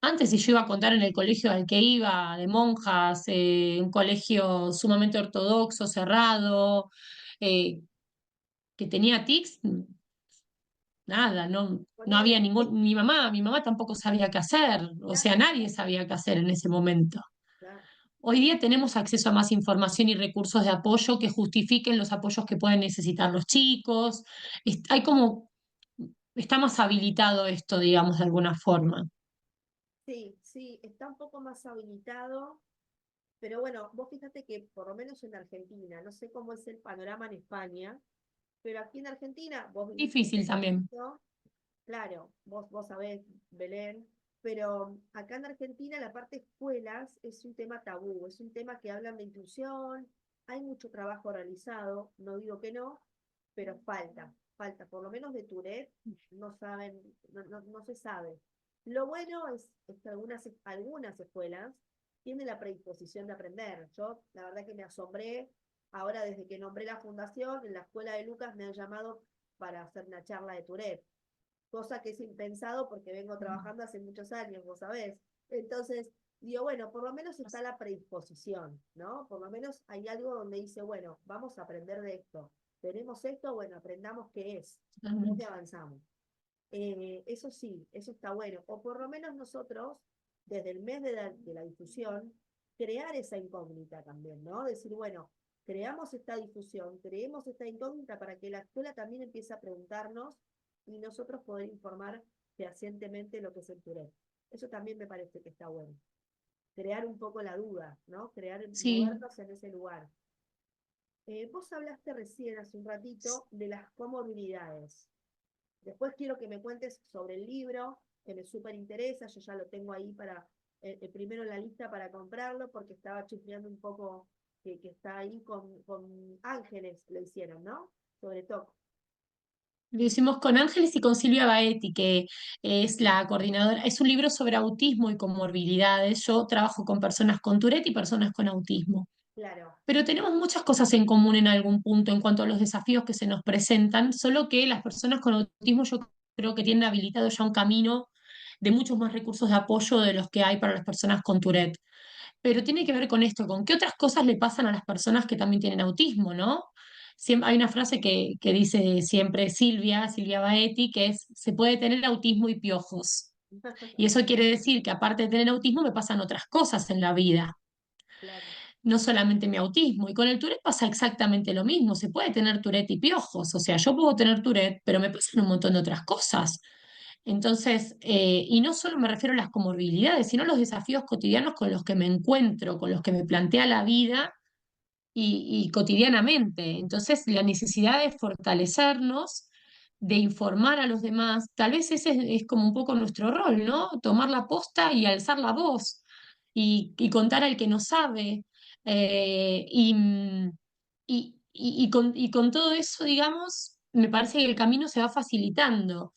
Antes, si yo iba a contar en el colegio al que iba, de monjas, un colegio sumamente ortodoxo, cerrado, eh, que tenía tics, nada, no había Ponele, mi mamá tampoco sabía qué hacer, o sea, claro, nadie sabía qué hacer en ese momento. claro. Hoy día tenemos acceso a más información y recursos de apoyo que justifiquen los apoyos que pueden necesitar los chicos. Hay como, está más habilitado esto, digamos, de alguna forma. Sí, sí, está un poco más habilitado, pero bueno, vos fíjate que por lo menos en Argentina, no sé cómo es el panorama en España, pero aquí en Argentina, vos viviste Difícil también. esto, claro, vos sabés, Belén, pero acá en Argentina la parte escuelas es un tema tabú, es un tema que hablan de inclusión, hay mucho trabajo realizado, no digo que no, pero falta, por lo menos de Tourette, no saben, no se sabe. Lo bueno es que algunas escuelas tienen la predisposición de aprender. Yo, la verdad que me asombré, ahora desde que nombré la fundación, en la escuela de Lucas me han llamado para hacer una charla de Tourette, cosa que es impensado porque vengo trabajando hace muchos años, vos sabés. Entonces, digo, bueno, por lo menos está la predisposición, ¿no? Por lo menos hay algo donde dice, bueno, vamos a aprender de esto. Tenemos esto, bueno, aprendamos qué es. Y avanzamos. Eso sí, eso está bueno. O por lo menos nosotros, desde el mes de la difusión, crear esa incógnita también, ¿no? Decir, bueno, creamos esta difusión, creemos esta incógnita para que la escuela también empiece a preguntarnos y nosotros poder informar fehacientemente lo que es el Tourette. Eso también me parece que está bueno. Crear un poco la duda, ¿no? Sí, Movernos en ese lugar. Vos hablaste recién hace un ratito de las comorbilidades. Después quiero que me cuentes sobre el libro, que me súper interesa, yo ya lo tengo ahí para, primero en la lista para comprarlo, porque estaba chusmeando un poco que está ahí con Ángeles, lo hicieron, ¿no? Sobre todo. Lo hicimos con Ángeles y con Silvia Baetti, que es la coordinadora. Es un libro sobre autismo y comorbilidades. Yo trabajo con personas con Tourette y personas con autismo. Claro, Pero tenemos muchas cosas en común en algún punto en cuanto a los desafíos que se nos presentan, solo que las personas con autismo yo creo que tienen habilitado ya un camino de muchos más recursos de apoyo de los que hay para las personas con Tourette. Pero tiene que ver con esto, con qué otras cosas le pasan a las personas que también tienen autismo, ¿no? Hay una frase que dice siempre Silvia Baetti, que es, se puede tener autismo y piojos. Y eso quiere decir que aparte de tener autismo me pasan otras cosas en la vida, claro, no solamente mi autismo. Y con el Tourette pasa exactamente lo mismo, se puede tener Tourette y piojos, o sea, yo puedo tener Tourette, pero me pasan un montón de otras cosas. Entonces, y no solo me refiero a las comorbilidades, sino a los desafíos cotidianos con los que me encuentro, con los que me plantea la vida y cotidianamente. Entonces, la necesidad de fortalecernos, de informar a los demás, tal vez ese es como un poco nuestro rol, ¿no? Tomar la posta y alzar la voz y contar al que no sabe. eh, y, mm, y con todo eso, digamos, me parece que el camino se va facilitando.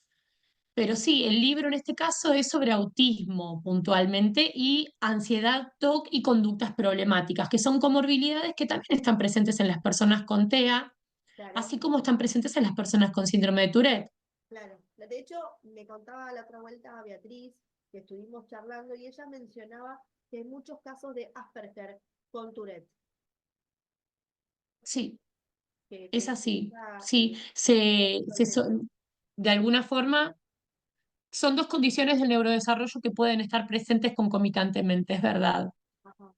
Pero sí, el libro en este caso es sobre autismo puntualmente y ansiedad, TOC y conductas problemáticas, que son comorbilidades que también están presentes en las personas con TEA, claro, así como están presentes en las personas con síndrome de Tourette. claro. De hecho, me contaba la otra vuelta a Beatriz, que estuvimos charlando, y ella mencionaba que hay muchos casos de Asperger con Tourette, Sí, es que así. está Sí, en el proceso. de alguna forma son dos condiciones del neurodesarrollo que pueden estar presentes concomitantemente, es verdad. Ajá.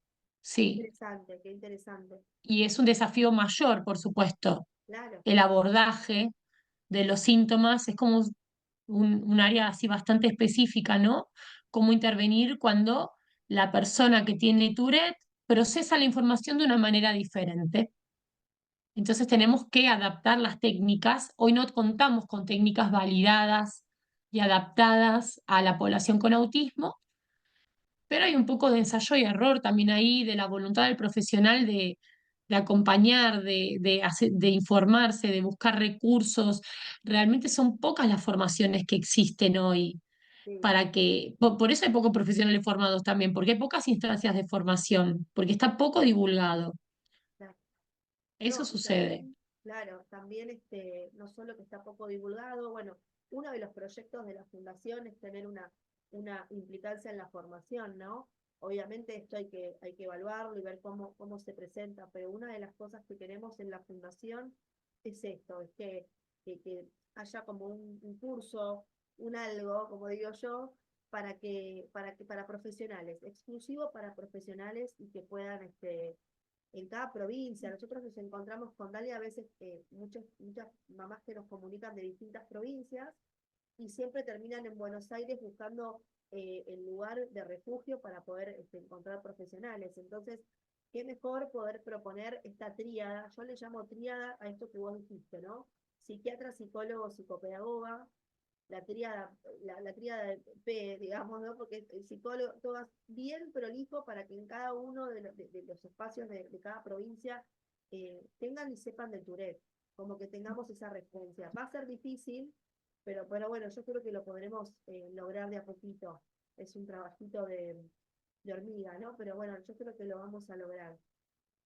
Qué Sí, interesante, qué interesante. y es un desafío mayor, por supuesto, Claro, el abordaje de los síntomas, es como un área así bastante específica, ¿no? Cómo intervenir cuando la persona que tiene Tourette procesa la información de una manera diferente. Entonces tenemos que adaptar las técnicas. Hoy no contamos con técnicas validadas y adaptadas a la población con autismo, pero hay un poco de ensayo y error también ahí, de la voluntad del profesional de acompañar, de informarse, de buscar recursos. Realmente son pocas las formaciones que existen hoy sí, para que, por eso hay pocos profesionales formados también, porque hay pocas instancias de formación, porque está poco divulgado. claro. Eso No, y sucede. también, claro, también no solo que está poco divulgado, bueno, uno de los proyectos de la fundación es tener una implicancia en la formación, ¿no? Obviamente esto hay que evaluarlo y ver cómo se presenta, pero una de las cosas que queremos en la fundación es esto, es que haya como un curso, un algo, como digo yo, para profesionales, exclusivo para profesionales y que puedan en cada provincia. Nosotros nos encontramos con Dalia a veces muchas mamás que nos comunican de distintas provincias y siempre terminan en Buenos Aires buscando el lugar de refugio para poder encontrar profesionales. Entonces, qué mejor poder proponer esta tríada, yo le llamo tríada a esto que vos dijiste, ¿no? Psiquiatra, psicólogo, psicopedagoga, la tríada P, digamos, ¿no? Porque el psicólogo, todo bien prolijo para que en cada uno de los espacios de cada provincia tengan y sepan de Tourette, como que tengamos esa referencia. Va a ser difícil, pero bueno, yo creo que lo podremos lograr de a poquito. Es un trabajito de hormiga, ¿no? Pero bueno, yo creo que lo vamos a lograr.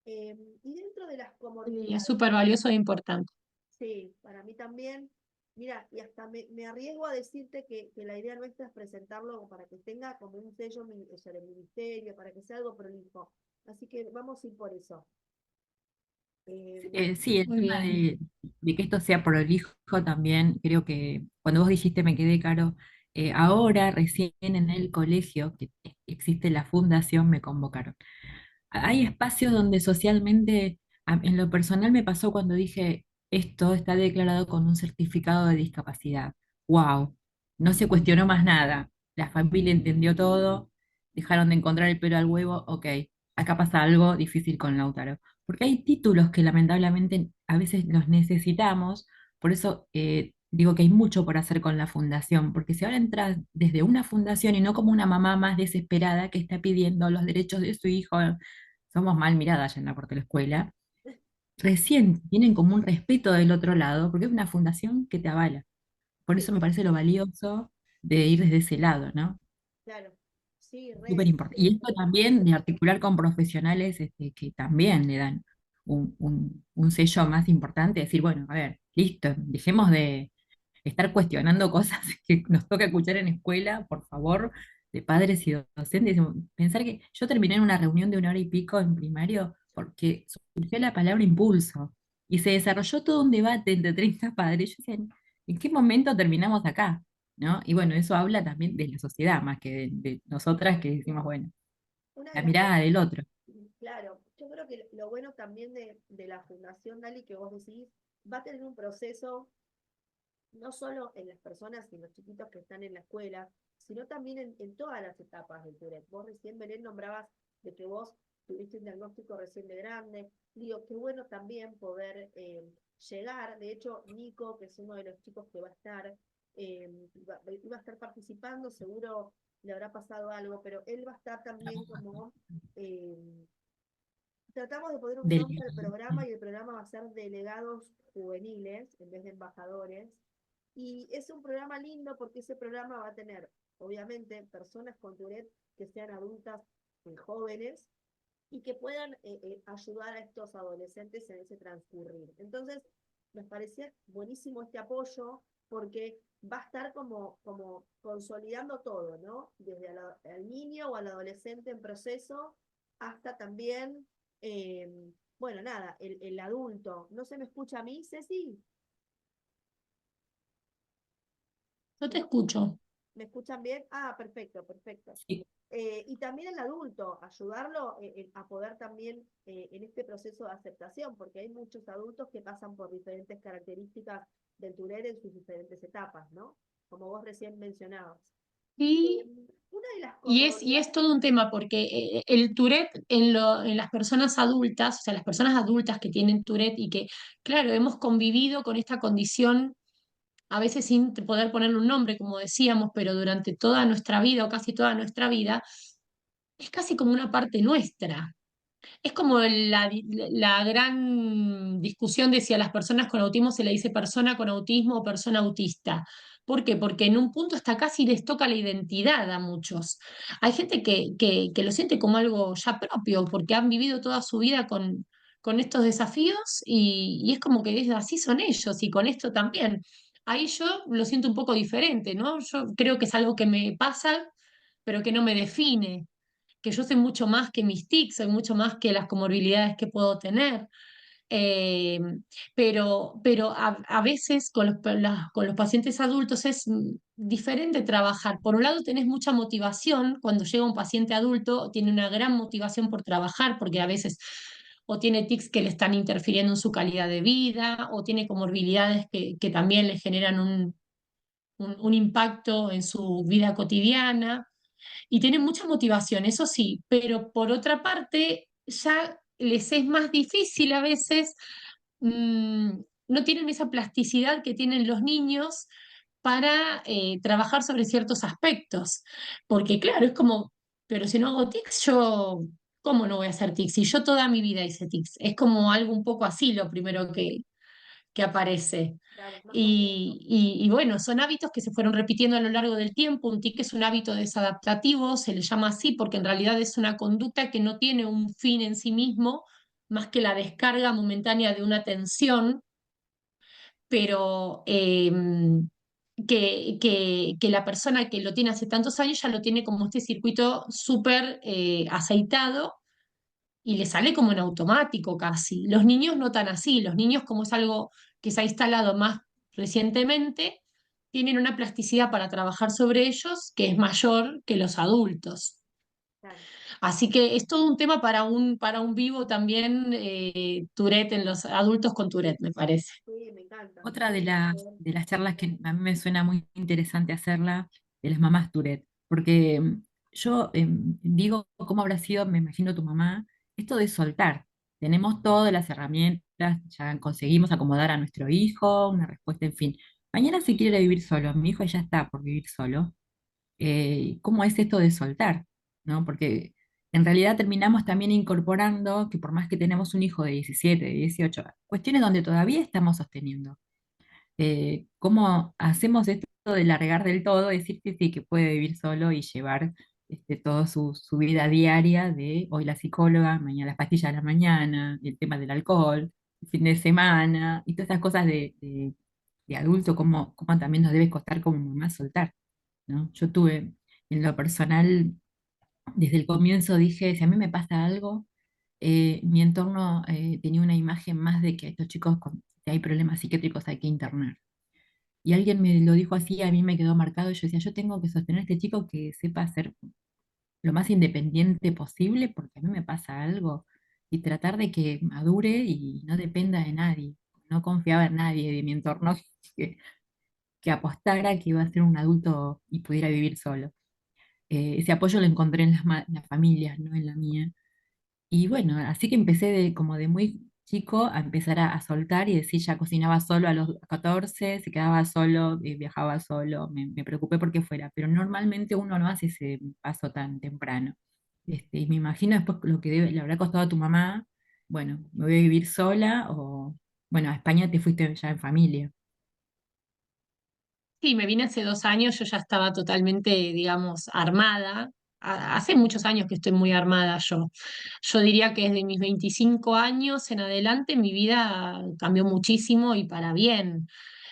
Y dentro de las Y es comorbilidades, súper valioso e importante. sí, para mí también. Mira, y hasta me arriesgo a decirte que la idea nuestra es presentarlo para que tenga como un sello sobre el ministerio, para que sea algo prolijo. Así que vamos a ir por eso. Sí, el Muy tema bien. de que esto sea prolijo también, creo que cuando vos dijiste me quedé claro, ahora recién en el colegio, que existe la fundación, me convocaron. Hay espacios donde socialmente, en lo personal me pasó cuando dije, esto está declarado con un certificado de discapacidad. ¡Wow! No se cuestionó más nada. La familia entendió todo, dejaron de encontrar el pelo al huevo, ok, acá pasa algo difícil con Lautaro. Porque hay títulos que lamentablemente a veces los necesitamos, por eso digo que hay mucho por hacer con la fundación, porque si ahora entras desde una fundación y no como una mamá más desesperada que está pidiendo los derechos de su hijo, somos mal miradas allá en la puerta de la escuela. recién tienen como un respeto del otro lado, porque es una fundación que te avala. Por eso Sí, me parece lo valioso de ir desde ese lado, ¿no? claro. Sí, Súper re. importante. Y esto también de articular con profesionales que también le dan un sello más importante, decir, bueno, a ver, listo, dejemos de estar cuestionando cosas que nos toca escuchar en escuela, por favor, de padres y docentes. Pensar que yo terminé en una reunión de 1 hora y pico en primario porque surgió la palabra impulso y se desarrolló todo un debate entre 30 padres. Yo decía, ¿en qué momento terminamos acá? ¿No? Y bueno, eso habla también de la sociedad, más que de nosotras que decimos, bueno, Una de la las cosas, mirada del otro. claro, yo creo que lo bueno también de la Fundación Dali que vos decís, va a tener un proceso no solo en las personas y en los chiquitos que están en la escuela, sino también en todas las etapas del Tourette. Vos recién, Belén, nombrabas de que vos tuviste un diagnóstico recién de grande. Digo, qué bueno también poder llegar. De hecho, Nico, que es uno de los chicos que va a estar, iba a estar participando, seguro le habrá pasado algo, pero él va a estar también como eh, tratamos de poner un Del, nombre al programa y el programa va a ser Delegados Juveniles en vez de embajadores. Y es un programa lindo porque ese programa va a tener, obviamente, personas con Tourette que sean adultas y jóvenes y que puedan ayudar a estos adolescentes en ese transcurrir. Entonces, nos parecía buenísimo este apoyo porque va a estar como consolidando todo, ¿no? Desde al niño o al adolescente en proceso hasta también, bueno, nada, el adulto. ¿No se me escucha a mí, Ceci? Yo te ¿No? escucho. ¿Me escuchan bien? Ah, perfecto, perfecto. sí, Y también el adulto, ayudarlo a poder también en este proceso de aceptación, porque hay muchos adultos que pasan por diferentes características del Tourette en sus diferentes etapas, ¿no? Como vos recién mencionabas. Y, Una de las y es comodidades, todo un tema porque el Tourette en las personas adultas, o sea, las personas adultas que tienen Tourette y que, claro, hemos convivido con esta condición, a veces sin poder ponerle un nombre, como decíamos, pero durante toda nuestra vida o casi toda nuestra vida, es casi como una parte nuestra. Es como la gran discusión de si a las personas con autismo se le dice persona con autismo o persona autista. ¿Por qué? Porque en un punto hasta casi les toca la identidad a muchos. Hay gente que lo siente como algo ya propio, porque han vivido toda su vida con estos desafíos y es como que así son ellos y con esto también. Ahí yo lo siento un poco diferente, ¿no? Yo creo que es algo que me pasa, pero que no me define, que yo soy mucho más que mis tics, soy mucho más que las comorbilidades que puedo tener. Eh, pero a veces con los pacientes adultos es diferente trabajar. Por un lado, tenés mucha motivación cuando llega un paciente adulto, tiene una gran motivación por trabajar, porque a veces o tiene tics que le están interfiriendo en su calidad de vida, o tiene comorbilidades que también le generan un impacto en su vida cotidiana y tienen mucha motivación, eso sí, pero por otra parte ya les es más difícil a veces, no tienen esa plasticidad que tienen los niños para trabajar sobre ciertos aspectos, porque claro, es como, pero si no hago tics, yo, ¿cómo no voy a hacer tics? Si yo toda mi vida hice tics, es como algo un poco así lo primero que aparece. claro, es más complejo. Y bueno, son hábitos que se fueron repitiendo a lo largo del tiempo. Un tic es un hábito desadaptativo, se le llama así porque en realidad es una conducta que no tiene un fin en sí mismo, más que la descarga momentánea de una tensión, pero que la persona que lo tiene hace tantos años ya lo tiene como este circuito súper aceitado y le sale como en automático casi. Los niños no tan así, los niños como es algo que se ha instalado más recientemente, tienen una plasticidad para trabajar sobre ellos que es mayor que los adultos. Claro, Así que es todo un tema para un vivo también, Tourette en los adultos con Tourette, me parece. sí, me encanta. otra Tenemos que ver. de las charlas que a mí me suena muy interesante hacerla, de las mamás Tourette, porque yo digo, ¿cómo habrá sido, me imagino, tu mamá? Esto de soltar. Tenemos todas las herramientas, ya conseguimos acomodar a nuestro hijo, una respuesta, en fin. Mañana se quiere vivir solo, mi hijo ya está por vivir solo. ¿Cómo es esto de soltar? ¿No? Porque en realidad terminamos también incorporando que por más que tenemos un hijo de 17, de 18, cuestiones donde todavía estamos sosteniendo. ¿Cómo hacemos esto de largar del todo, decir que sí, que puede vivir solo y llevar toda su vida diaria de hoy la psicóloga, mañana las pastillas de la mañana, el tema del alcohol, el fin de semana, y todas esas cosas de adulto, cómo también nos debe costar como mamá soltar, ¿no? Yo tuve, en lo personal, desde el comienzo dije, si a mí me pasa algo, mi entorno tenía una imagen más de que a estos chicos, si hay problemas psiquiátricos, hay que internar. Y alguien me lo dijo así, a mí me quedó marcado, y yo decía, yo tengo que sostener a este chico que sepa ser lo más independiente posible, porque a mí me pasa algo, y tratar de que madure y no dependa de nadie. No confiaba en nadie de mi entorno que, que apostara que iba a ser un adulto y pudiera vivir solo. Ese apoyo lo encontré en en las familias, no en la mía. Y bueno, así que empecé como de muy chico a empezar a soltar y decir, ya cocinaba solo a los 14, se quedaba solo, viajaba solo, me preocupé porque fuera, pero normalmente uno no hace ese paso tan temprano. Y me imagino después lo que le habrá costado a tu mamá, bueno, me voy a vivir sola o, bueno, a España te fuiste ya en familia. Sí, me vine hace 2 años, yo ya estaba totalmente, digamos, armada. Hace muchos años que estoy muy armada yo. Yo diría que desde mis 25 años en adelante mi vida cambió muchísimo y para bien.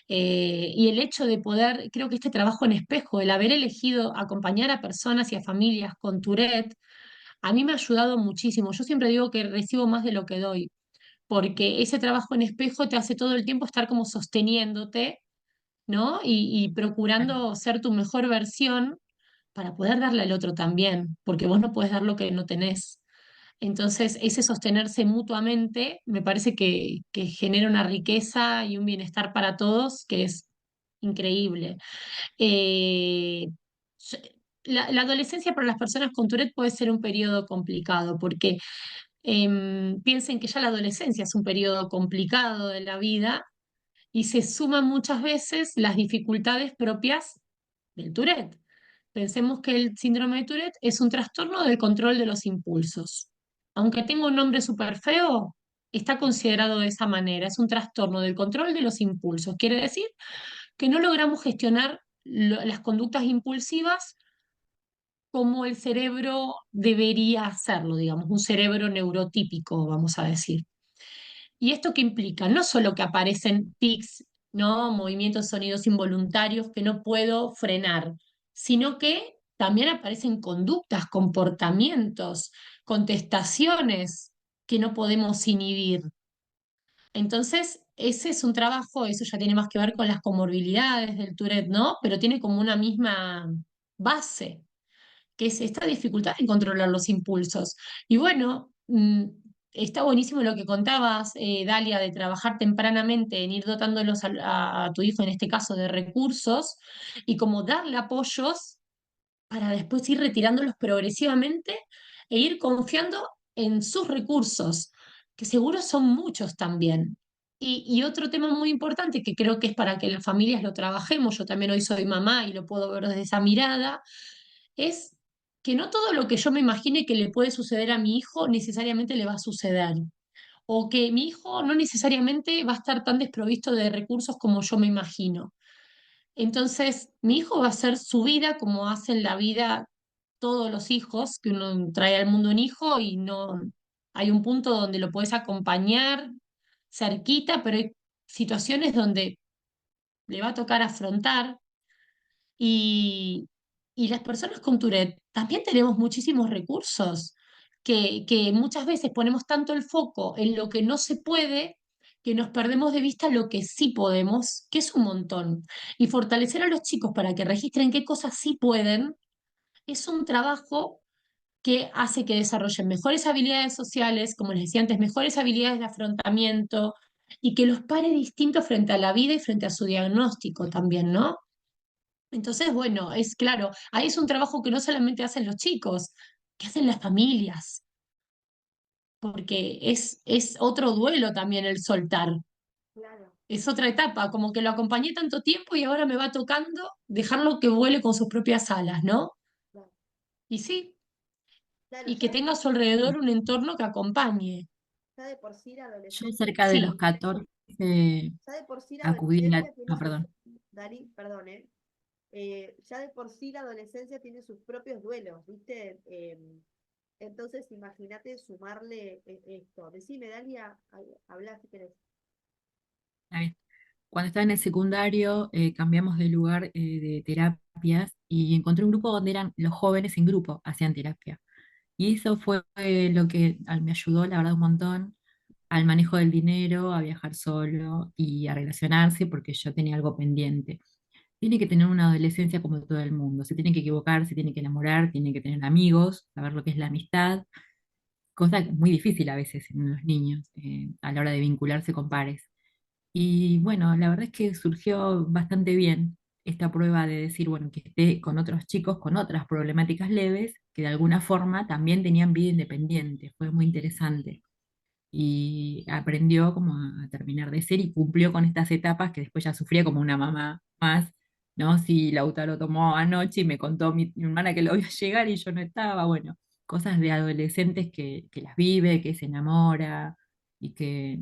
Y el hecho de poder, creo que este trabajo en espejo, el haber elegido acompañar a personas y a familias con Tourette, a mí me ha ayudado muchísimo. Yo siempre digo que recibo más de lo que doy, porque ese trabajo en espejo te hace todo el tiempo estar como sosteniéndote, ¿no? Y procurando ser tu mejor versión para poder darle al otro también, porque vos no puedes dar lo que no tenés. Entonces, ese sostenerse mutuamente me parece que genera una riqueza y un bienestar para todos que es increíble. Eh, yo- la adolescencia para las personas con Tourette puede ser un periodo complicado porque piensen que ya la adolescencia es un periodo complicado de la vida y se suman muchas veces las dificultades propias del Tourette. Pensemos que el síndrome de Tourette es un trastorno del control de los impulsos. Aunque tenga un nombre súper feo, está considerado de esa manera. Es un trastorno del control de los impulsos. Quiere decir que no logramos gestionar las conductas impulsivas como el cerebro debería hacerlo, digamos, un cerebro neurotípico, vamos a decir. ¿Y esto qué implica? No solo que aparecen tics, ¿no? Movimientos, sonidos involuntarios que no puedo frenar, sino que también aparecen conductas, comportamientos, contestaciones que no podemos inhibir. Entonces, ese es un trabajo, eso ya tiene más que ver con las comorbilidades del Tourette, ¿no? Pero tiene como una misma base, que es esta dificultad en controlar los impulsos. Y bueno, está buenísimo lo que contabas, Dalia, de trabajar tempranamente en ir dotándolos a tu hijo, en este caso, de recursos y como darle apoyos para después ir retirándolos progresivamente e ir confiando en sus recursos, que seguro son muchos también. Y otro tema muy importante que creo que es para que las familias lo trabajemos, yo también hoy soy mamá y lo puedo ver desde esa mirada, es que no todo lo que yo me imagine que le puede suceder a mi hijo necesariamente le va a suceder. O que mi hijo no necesariamente va a estar tan desprovisto de recursos como yo me imagino. Entonces, mi hijo va a hacer su vida como hacen la vida todos los hijos, que uno trae al mundo un hijo y no hay un punto donde lo puedes acompañar cerquita, pero hay situaciones donde le va a tocar afrontar y, y las personas con Tourette también tenemos muchísimos recursos que muchas veces ponemos tanto el foco en lo que no se puede que nos perdemos de vista lo que sí podemos, que es un montón. Y fortalecer a los chicos para que registren qué cosas sí pueden es un trabajo que hace que desarrollen mejores habilidades sociales, como les decía antes, mejores habilidades de afrontamiento y que los pare distintos frente a la vida y frente a su diagnóstico también, ¿no? Entonces, bueno, es claro, ahí es un trabajo que no solamente hacen los chicos, que hacen las familias, porque es otro duelo también el soltar, Claro, es otra etapa, como que lo acompañé tanto tiempo y ahora me va tocando dejarlo que vuele con sus propias alas, ¿no? claro. Y sí, Claro, y que tenga a su alrededor un entorno que acompañe. ya de por sí la Yo adolescencia, cerca de los Sí, 14 ya de por sí la acudí a adolescencia tiene Ah, sus, perdón. Dari, perdón, ya de por sí la adolescencia tiene sus propios duelos, ¿viste? Entonces, imagínate sumarle esto. Decime, Dalia, habla si querés. Está bien. Cuando estaba en el secundario, cambiamos de lugar de terapias y encontré un grupo donde eran los jóvenes en grupo, hacían terapia. Y eso fue lo que me ayudó, la verdad, un montón al manejo del dinero, a viajar solo y a relacionarse porque yo tenía algo pendiente. Tiene que tener una adolescencia como todo el mundo, se tiene que equivocar, se tiene que enamorar, tiene que tener amigos, saber lo que es la amistad, cosa muy difícil a veces en los niños a la hora de vincularse con pares. Y bueno, la verdad es que surgió bastante bien esta prueba de decir, bueno, que esté con otros chicos con otras problemáticas leves que de alguna forma también tenían vida independiente. Fue muy interesante y aprendió como a terminar de ser y cumplió con estas etapas que después ya sufría como una mamá más, ¿no? Si Lautaro tomó anoche y me contó mi hermana que lo vio llegar y yo no estaba, bueno, cosas de adolescentes que las vive, que se enamora y que,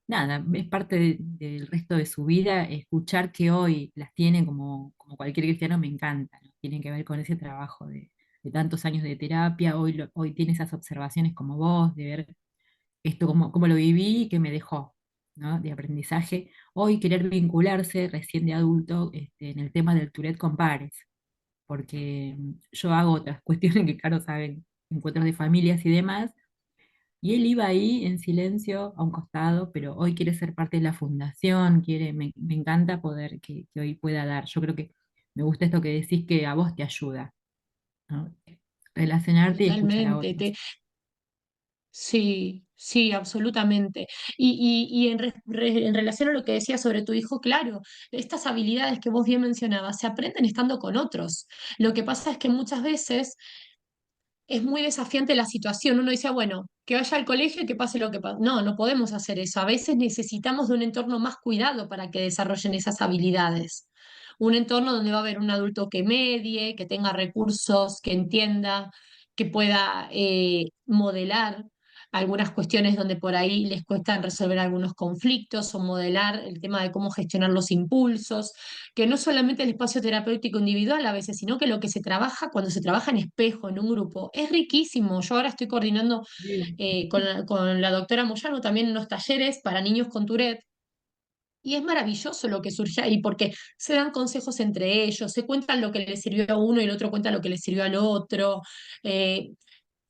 nada, es parte del resto de su vida. Escuchar que hoy las tiene como cualquier cristiano me encanta, ¿no? Tiene que ver con ese trabajo de tantos años de terapia, hoy tiene esas observaciones como vos, de ver esto como lo viví y que me dejó, ¿no? De aprendizaje. Hoy querer vincularse recién de adulto en el tema del Tourette con pares, porque yo hago otras cuestiones que Caro saben, encuentros de familias y demás, y él iba ahí en silencio a un costado, pero hoy quiere ser parte de la fundación, me encanta poder que hoy pueda dar. Yo creo que me gusta esto que decís que a vos te ayuda, ¿no? Relacionarte y escuchar a totalmente. otros. Sí, sí, absolutamente. Y en relación a lo que decías sobre tu hijo, claro, estas habilidades que vos bien mencionabas se aprenden estando con otros. Lo que pasa es que muchas veces es muy desafiante la situación. Uno dice, "Ah, bueno, que vaya al colegio y que pase lo que pase". No, no podemos hacer eso. A veces necesitamos de un entorno más cuidado para que desarrollen esas habilidades. Un entorno donde va a haber un adulto que medie, que tenga recursos, que entienda, que pueda modelar algunas cuestiones donde por ahí les cuesta resolver algunos conflictos o modelar el tema de cómo gestionar los impulsos, que no solamente el espacio terapéutico individual a veces, sino que lo que se trabaja cuando se trabaja en espejo, en un grupo, es riquísimo. Yo ahora estoy coordinando con la doctora Moyano también unos talleres para niños con Tourette. Y es maravilloso lo que surge ahí, porque se dan consejos entre ellos, se cuentan lo que le sirvió a uno y el otro cuenta lo que le sirvió al otro. Eh,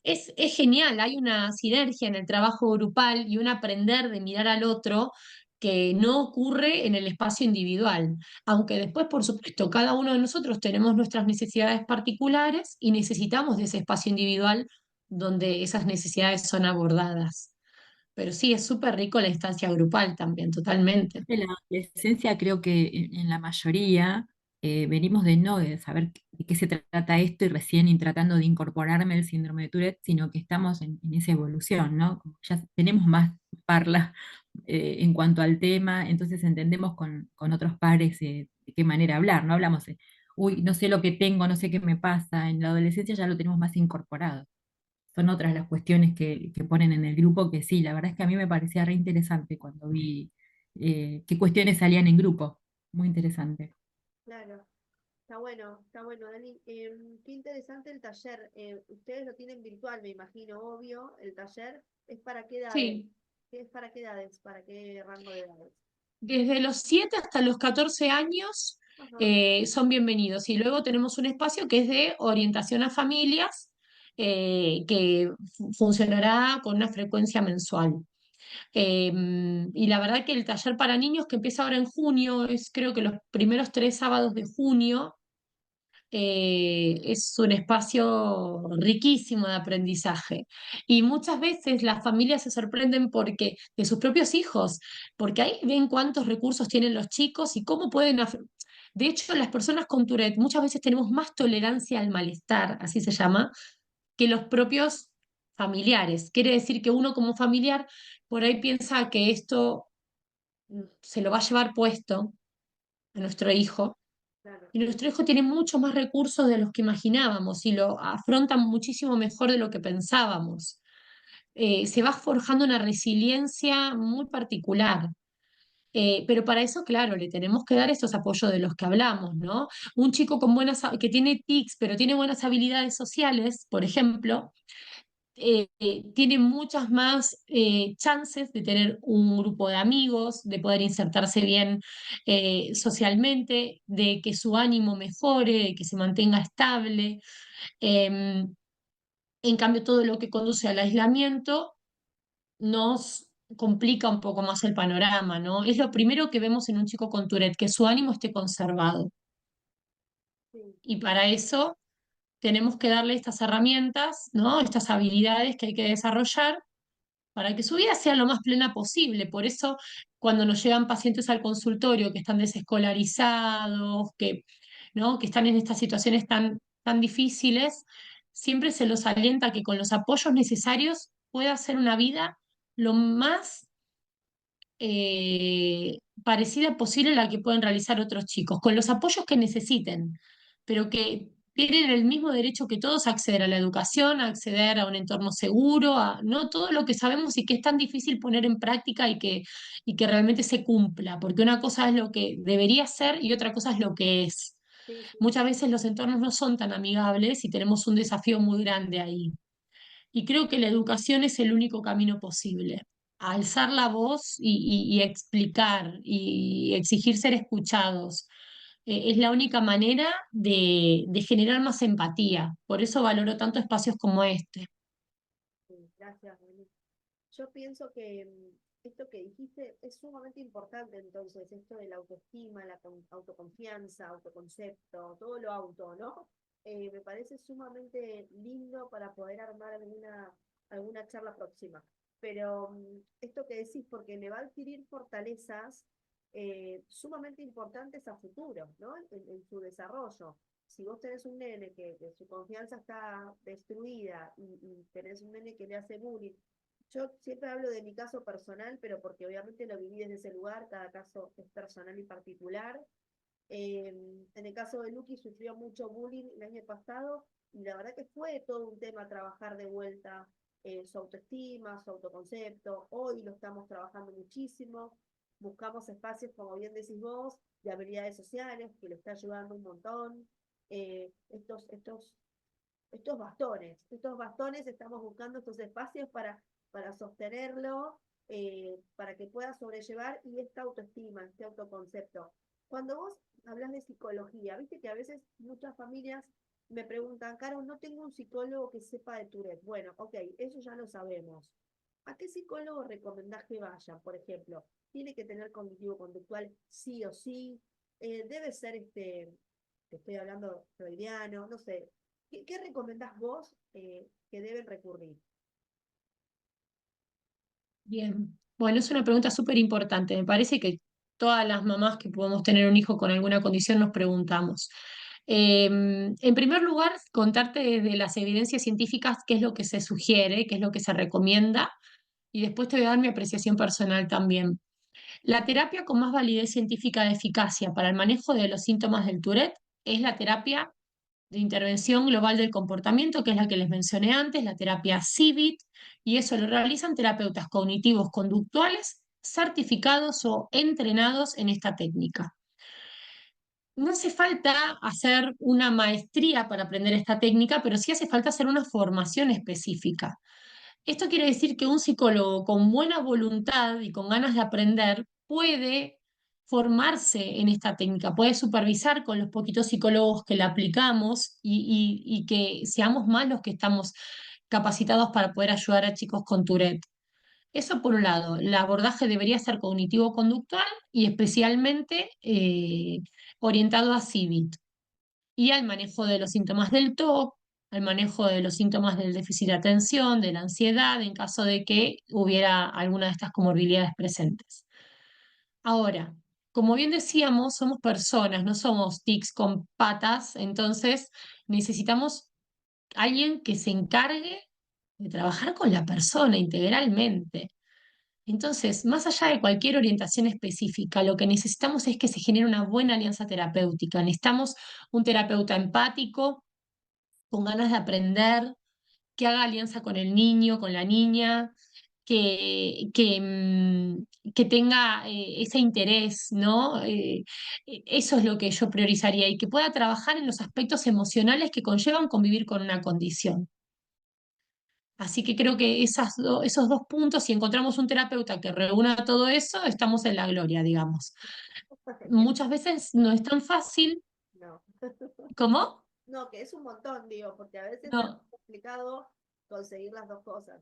es genial, hay una sinergia en el trabajo grupal y un aprender de mirar al otro que no ocurre en el espacio individual, aunque después, por supuesto, cada uno de nosotros tenemos nuestras necesidades particulares y necesitamos de ese espacio individual donde esas necesidades son abordadas. Pero sí, es súper rico la instancia grupal también, totalmente. De la adolescencia creo que en la mayoría venimos de no de saber de qué se trata esto y recién y tratando de incorporarme el síndrome de Tourette, sino que estamos en esa evolución, ¿no? Como ya tenemos más parla en cuanto al tema, entonces entendemos con otros pares de qué manera hablar, no hablamos de, uy, no sé lo que tengo, no sé qué me pasa, en la adolescencia ya lo tenemos más incorporado. Son otras las cuestiones que ponen en el grupo que sí, la verdad es que a mí me parecía re interesante cuando vi qué cuestiones salían en grupo. Muy interesante. Claro, está bueno, Dani. Qué interesante el taller. Ustedes lo tienen virtual, me imagino, obvio. El taller es para qué edades, Sí, es para qué edades, para qué rango de edades. desde los 7 hasta los 14 años Ajá, son bienvenidos. Y luego tenemos un espacio que es de orientación a familias, que funcionará con una frecuencia mensual. Y la verdad que el taller para niños que empieza ahora en junio, es creo que los primeros 3 sábados de junio, es un espacio riquísimo de aprendizaje. Y muchas veces las familias se sorprenden porque de sus propios hijos, porque ahí ven cuántos recursos tienen los chicos y cómo pueden... De hecho, las personas con Tourette muchas veces tenemos más tolerancia al malestar, así se llama, que los propios familiares. Quiere decir que uno como familiar por ahí piensa que esto se lo va a llevar puesto a nuestro hijo, Y nuestro hijo tiene muchos más recursos de los que imaginábamos y lo afronta muchísimo mejor de lo que pensábamos. Se va forjando una resiliencia muy particular. Pero para eso, claro, le tenemos que dar estos apoyos de los que hablamos, ¿no? Un chico con que tiene tics, pero tiene buenas habilidades sociales, por ejemplo, tiene muchas más chances de tener un grupo de amigos, de poder insertarse bien socialmente, de que su ánimo mejore, de que se mantenga estable. Em, en cambio, todo lo que conduce al aislamiento nos complica un poco más el panorama, ¿no? Es lo primero que vemos en un chico con Tourette, que su ánimo esté conservado. Sí, Y para eso tenemos que darle estas herramientas, ¿no? Estas habilidades que hay que desarrollar para que su vida sea lo más plena posible. Por eso, cuando nos llegan pacientes al consultorio que están desescolarizados, ¿no? Que están en estas situaciones tan difíciles, siempre se los alienta a que con los apoyos necesarios pueda hacer una vida lo más parecida posible a la que pueden realizar otros chicos, con los apoyos que necesiten, pero que tienen el mismo derecho que todos a acceder a la educación, a acceder a un entorno seguro, a no todo lo que sabemos y que es tan difícil poner en práctica y que realmente se cumpla, porque una cosa es lo que debería ser y otra cosa es lo que es. sí, sí, Muchas veces los entornos no son tan amigables y tenemos un desafío muy grande ahí. Y creo que la educación es el único camino posible. Alzar la voz y explicar y exigir ser escuchados. Es la única manera de generar más empatía. Por eso valoro tanto espacios como este. sí. Gracias, Belén. Yo pienso que esto que dijiste es sumamente importante, entonces, esto de la autoestima, la autoconfianza, autoconcepto, todo lo auto, ¿no? Me parece sumamente lindo para poder armar alguna charla próxima. Pero esto que decís, porque le va a adquirir fortalezas sumamente importantes a futuro, ¿no? En su desarrollo. Si vos tenés un nene que su confianza está destruida y tenés un nene que le hace bullying, yo siempre hablo de mi caso personal, pero porque obviamente lo viví desde ese lugar, cada caso es personal y particular. En el caso de Lucky sufrió mucho bullying el año pasado y la verdad que fue todo un tema trabajar de vuelta su autoestima, su autoconcepto. Hoy lo estamos trabajando muchísimo. Buscamos espacios, como bien decís vos, de habilidades sociales, que le está ayudando un montón. Estos bastones, estamos buscando estos espacios para sostenerlo, para que pueda sobrellevar y esta autoestima, este autoconcepto. Cuando vos hablas de psicología, viste que a veces muchas familias me preguntan, Caro, no tengo un psicólogo que sepa de Tourette. Bueno, ok, eso ya lo sabemos. ¿A qué psicólogo recomendás que vayan, por ejemplo? ¿Tiene que tener cognitivo-conductual sí o sí? Debe ser te estoy hablando freudiano, no sé. ¿Qué recomendás vos que deben recurrir? Bien. Bueno, es una pregunta súper importante. Me parece que todas las mamás que podemos tener un hijo con alguna condición nos preguntamos. En primer lugar, contarte desde las evidencias científicas qué es lo que se sugiere, qué es lo que se recomienda, y después te voy a dar mi apreciación personal también. La terapia con más validez científica de eficacia para el manejo de los síntomas del Tourette es la terapia de intervención global del comportamiento, que es la que les mencioné antes, la terapia CIVIT, y eso lo realizan terapeutas cognitivos conductuales certificados o entrenados en esta técnica. No hace falta hacer una maestría para aprender esta técnica, pero sí hace falta hacer una formación específica. Esto quiere decir que un psicólogo con buena voluntad y con ganas de aprender puede formarse en esta técnica, puede supervisar con los poquitos psicólogos que la aplicamos y que seamos más los que estamos capacitados para poder ayudar a chicos con Tourette. Eso por un lado, el abordaje debería ser cognitivo-conductual y especialmente orientado a CIVIT y al manejo de los síntomas del TOC, al manejo de los síntomas del déficit de atención, de la ansiedad, en caso de que hubiera alguna de estas comorbilidades presentes. Ahora, como bien decíamos, somos personas, no somos tics con patas, entonces necesitamos alguien que se encargue de trabajar con la persona integralmente. Entonces, más allá de cualquier orientación específica, lo que necesitamos es que se genere una buena alianza terapéutica. Necesitamos un terapeuta empático, con ganas de aprender, que haga alianza con el niño, con la niña, que tenga ese interés, ¿no? Eso es lo que yo priorizaría y que pueda trabajar en los aspectos emocionales que conllevan convivir con una condición. Así que creo que esos dos puntos, si encontramos un terapeuta que reúna todo eso, estamos en la gloria, digamos. Que Muchas veces no es tan fácil. no. ¿Cómo? No, que es un montón, digo, porque a veces es No, complicado conseguir las dos cosas.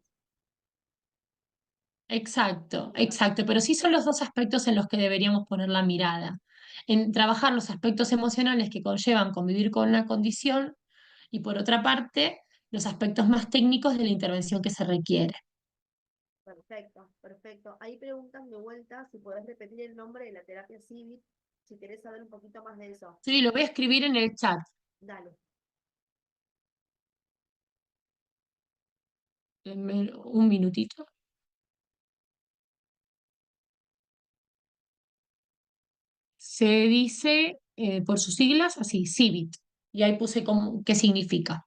exacto, Me imagino. exacto, pero sí son los dos aspectos en los que deberíamos poner la mirada, en trabajar los aspectos emocionales que conllevan convivir con una condición y por otra parte, los aspectos más técnicos de la intervención que se requiere. Perfecto, perfecto. Ahí preguntan de vuelta si podés repetir el nombre de la terapia CIVIT, si querés saber un poquito más de eso. Sí, lo voy a escribir en el chat. Dale. Denme un minutito. Se dice, por sus siglas, así, CIVIT. Y ahí puse qué significa.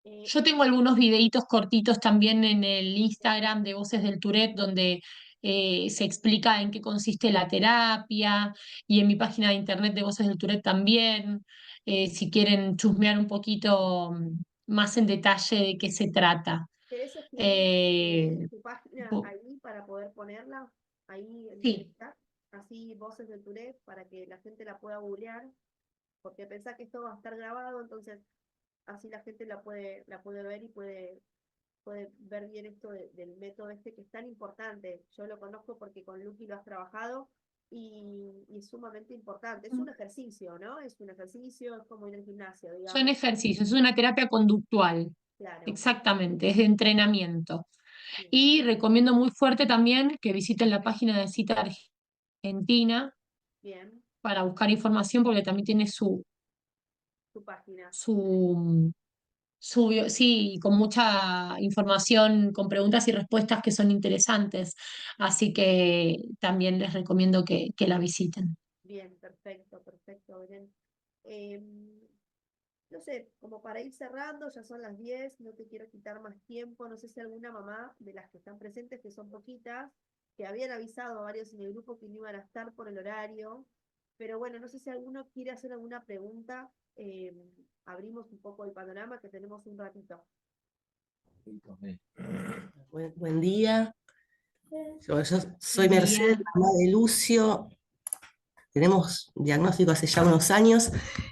Eh, Yo tengo algunos videitos cortitos también en el Instagram de Voces del Tourette donde se explica en qué consiste la terapia y en mi página de internet de Voces del Tourette también, si quieren chusmear un poquito más en detalle de qué se trata. ¿Querés escribir Eh, tu página bu- ahí para poder ponerla ahí en el sí, chat? Así Voces del Tourette para que la gente la pueda googlear, porque pensá que esto va a estar grabado, entonces así la gente la puede ver y puede ver bien esto del método este que es tan importante. Yo lo conozco porque con Lucky lo has trabajado y es sumamente importante. Es un ejercicio, ¿no? Es un ejercicio, es como ir al gimnasio, son digamos. ejercicios, es una terapia conductual, Claro, exactamente, es de entrenamiento. bien, Y recomiendo muy fuerte también que visiten la página de Cita Argentina bien, para buscar información porque también tiene tu página. su, sí, con mucha información, con preguntas y respuestas que son interesantes. Así que también les recomiendo que la visiten. Bien, perfecto, perfecto, Belén. No sé, como para ir cerrando, ya son las 10, no te quiero quitar más tiempo, no sé si alguna mamá de las que están presentes, que son poquitas, que habían avisado a varios en el grupo que no iban a estar por el horario, pero bueno, no sé si alguno quiere hacer alguna pregunta, abrimos un poco el panorama que tenemos un ratito. Buen día. Yo soy Buen Mercedes, día. mamá de Lucio. Tenemos diagnóstico hace ya unos años.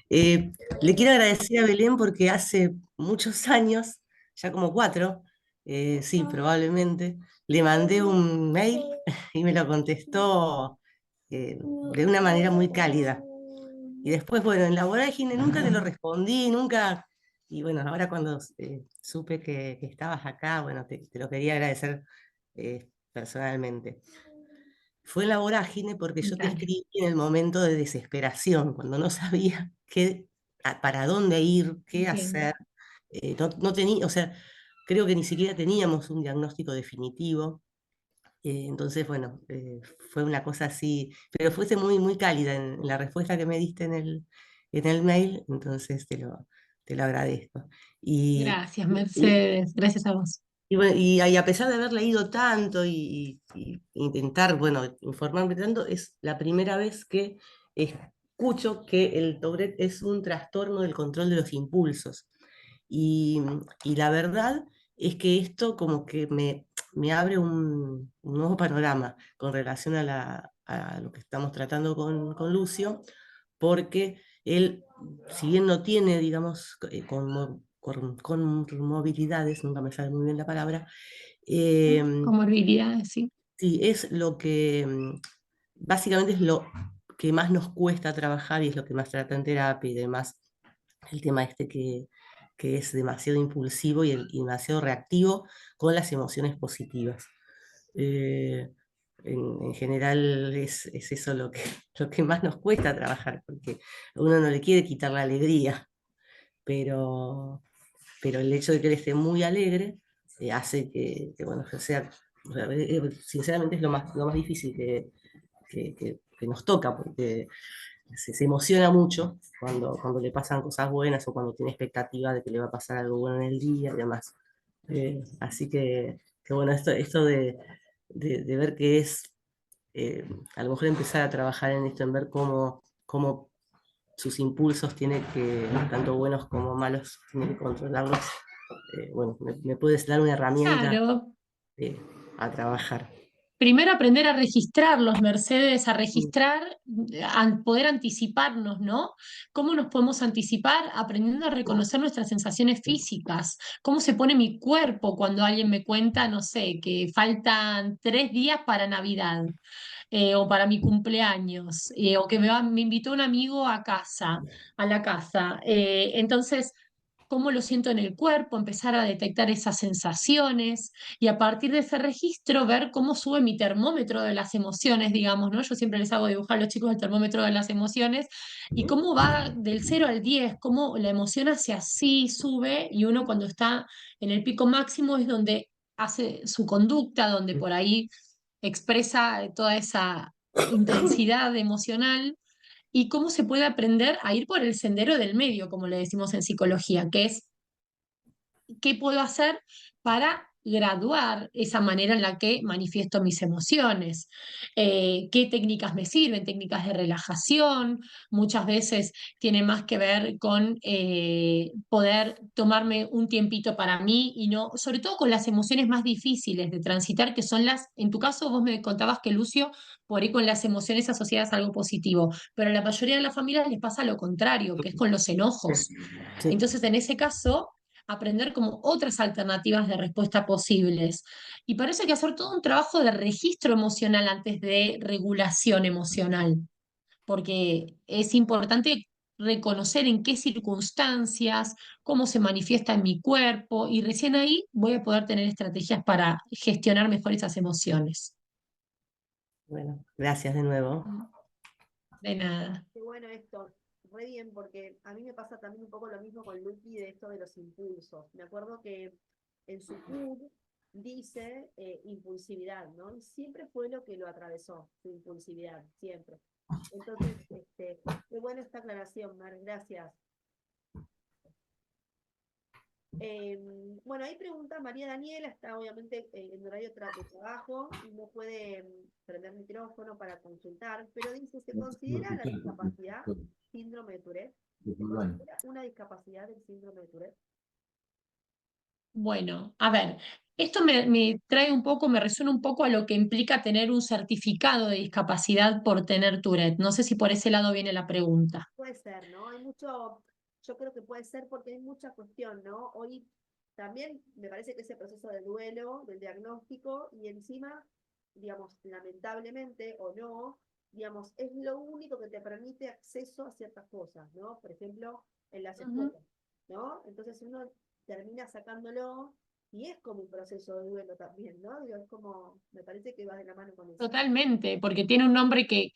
Le quiero agradecer a Belén porque hace muchos años, ya como 4, sí, probablemente, le mandé un mail y me lo contestó de una manera muy cálida. Y después, bueno, en la vorágine nunca te lo respondí, nunca. Y bueno, ahora cuando supe que estabas acá, bueno, te lo quería agradecer personalmente. Fue en la vorágine porque yo te Dale. escribí en el momento de desesperación, cuando no sabía para dónde ir, qué Entiendo. hacer. No tenía, o sea, creo que ni siquiera teníamos un diagnóstico definitivo. Entonces, bueno, fue una cosa así, pero fuese muy, muy cálida en la respuesta que me diste en el mail, entonces te lo agradezco. Y, Gracias, y- Mercedes. Gracias a vos. y bueno, y a pesar de haber leído tanto y intentar, bueno, informarme tanto, es la primera vez que escucho que el Tourette es un trastorno del control de los impulsos. Y la verdad es que esto como que me abre un nuevo panorama con relación a lo que estamos tratando con Lucio, porque él, si bien no tiene, digamos, con movilidades, nunca me sale muy bien la palabra, Comorbilidades, sí. sí, es lo que básicamente es lo que más nos cuesta trabajar y es lo que más trata en terapia y demás, el tema este que es demasiado impulsivo y demasiado reactivo con las emociones positivas. Eh, en general es eso lo que más nos cuesta trabajar, porque uno no le quiere quitar la alegría, pero, pero el hecho de que él esté muy alegre hace bueno, que sea, o sea, sinceramente es lo más difícil que nos toca, porque se emociona mucho cuando le pasan cosas buenas o cuando tiene expectativa de que le va a pasar algo bueno en el día y demás. Así que bueno, esto de ver que es, a lo mejor empezar a trabajar en esto, en ver cómo sus impulsos tiene que, tanto buenos como malos, tiene que controlarlos. Bueno, me puedes dar una herramienta Claro, eh, a trabajar. primero aprender a registrarlos, Mercedes, a Mm, registrar, a poder anticiparnos, ¿no? ¿Cómo nos podemos anticipar? Aprendiendo a reconocer nuestras sensaciones físicas, cómo se pone mi cuerpo cuando alguien me cuenta, no sé, que faltan 3 días para Navidad. O para mi cumpleaños, o que me invitó un amigo a la casa. Entonces, cómo lo siento en el cuerpo, empezar a detectar esas sensaciones y a partir de ese registro ver cómo sube mi termómetro de las emociones, digamos, ¿no? Yo siempre les hago dibujar a los chicos el termómetro de las emociones y cómo va del 0 al 10, cómo la emoción hace así, sube y uno cuando está en el pico máximo es donde hace su conducta, donde por ahí expresa toda esa intensidad emocional y cómo se puede aprender a ir por el sendero del medio, como le decimos en psicología, que es qué puedo hacer para graduar esa manera en la que manifiesto mis emociones, qué técnicas me sirven, técnicas de relajación, muchas veces tiene más que ver con poder tomarme un tiempito para mí y no, sobre todo con las emociones más difíciles de transitar, que son en tu caso vos me contabas que Lucio, por ahí con las emociones asociadas a algo positivo, pero a la mayoría de las familias les pasa lo contrario, que es con los enojos. sí, Entonces, en ese caso, aprender como otras alternativas de respuesta posibles. Y para eso hay que hacer todo un trabajo de registro emocional antes de regulación emocional, porque es importante reconocer en qué circunstancias, cómo se manifiesta en mi cuerpo, y recién ahí voy a poder tener estrategias para gestionar mejor esas emociones. bueno, gracias de nuevo. De nada. Qué bueno esto, re bien, porque a mí me pasa también un poco lo mismo con Lucky de esto de los impulsos. Me acuerdo que en su CUD dice impulsividad, ¿no? Y siempre fue lo que lo atravesó, su impulsividad, siempre. Entonces, qué buena esta aclaración, Mar, gracias. Bueno, ahí pregunta María Daniela, está obviamente en horario de trabajo y no puede prender micrófono para consultar, pero dice, ¿se considera la discapacidad síndrome de Tourette? ¿Se considera una discapacidad del síndrome de Tourette? Bueno, a ver, esto me trae un poco, me resuena un poco a lo que implica tener un certificado de discapacidad por tener Tourette. No sé si por ese lado viene la pregunta. Puede ser, ¿no? Hay mucho, yo creo que puede ser porque hay mucha cuestión, ¿no? Hoy también me parece que ese proceso de duelo, del diagnóstico, y encima, digamos, lamentablemente o no, digamos, es lo único que te permite acceso a ciertas cosas, ¿no? Por ejemplo, en las Ujú. escuelas, ¿no? Entonces uno termina sacándolo y es como un proceso de duelo también, ¿no? Digo, es como, me parece que va de la mano con eso. Totalmente, porque tiene un nombre que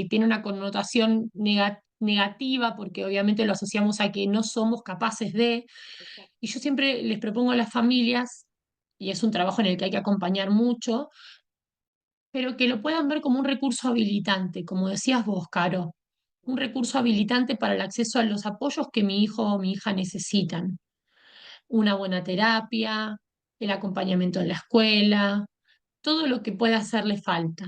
tiene una connotación negativa, porque obviamente lo asociamos a que no somos capaces de, Exacto. y yo siempre les propongo a las familias, y es un trabajo en el que hay que acompañar mucho, pero que lo puedan ver como un recurso habilitante, como decías vos, Caro, un recurso habilitante para el acceso a los apoyos que mi hijo o mi hija necesitan. Una buena terapia, el acompañamiento en la escuela, todo lo que pueda hacerle falta.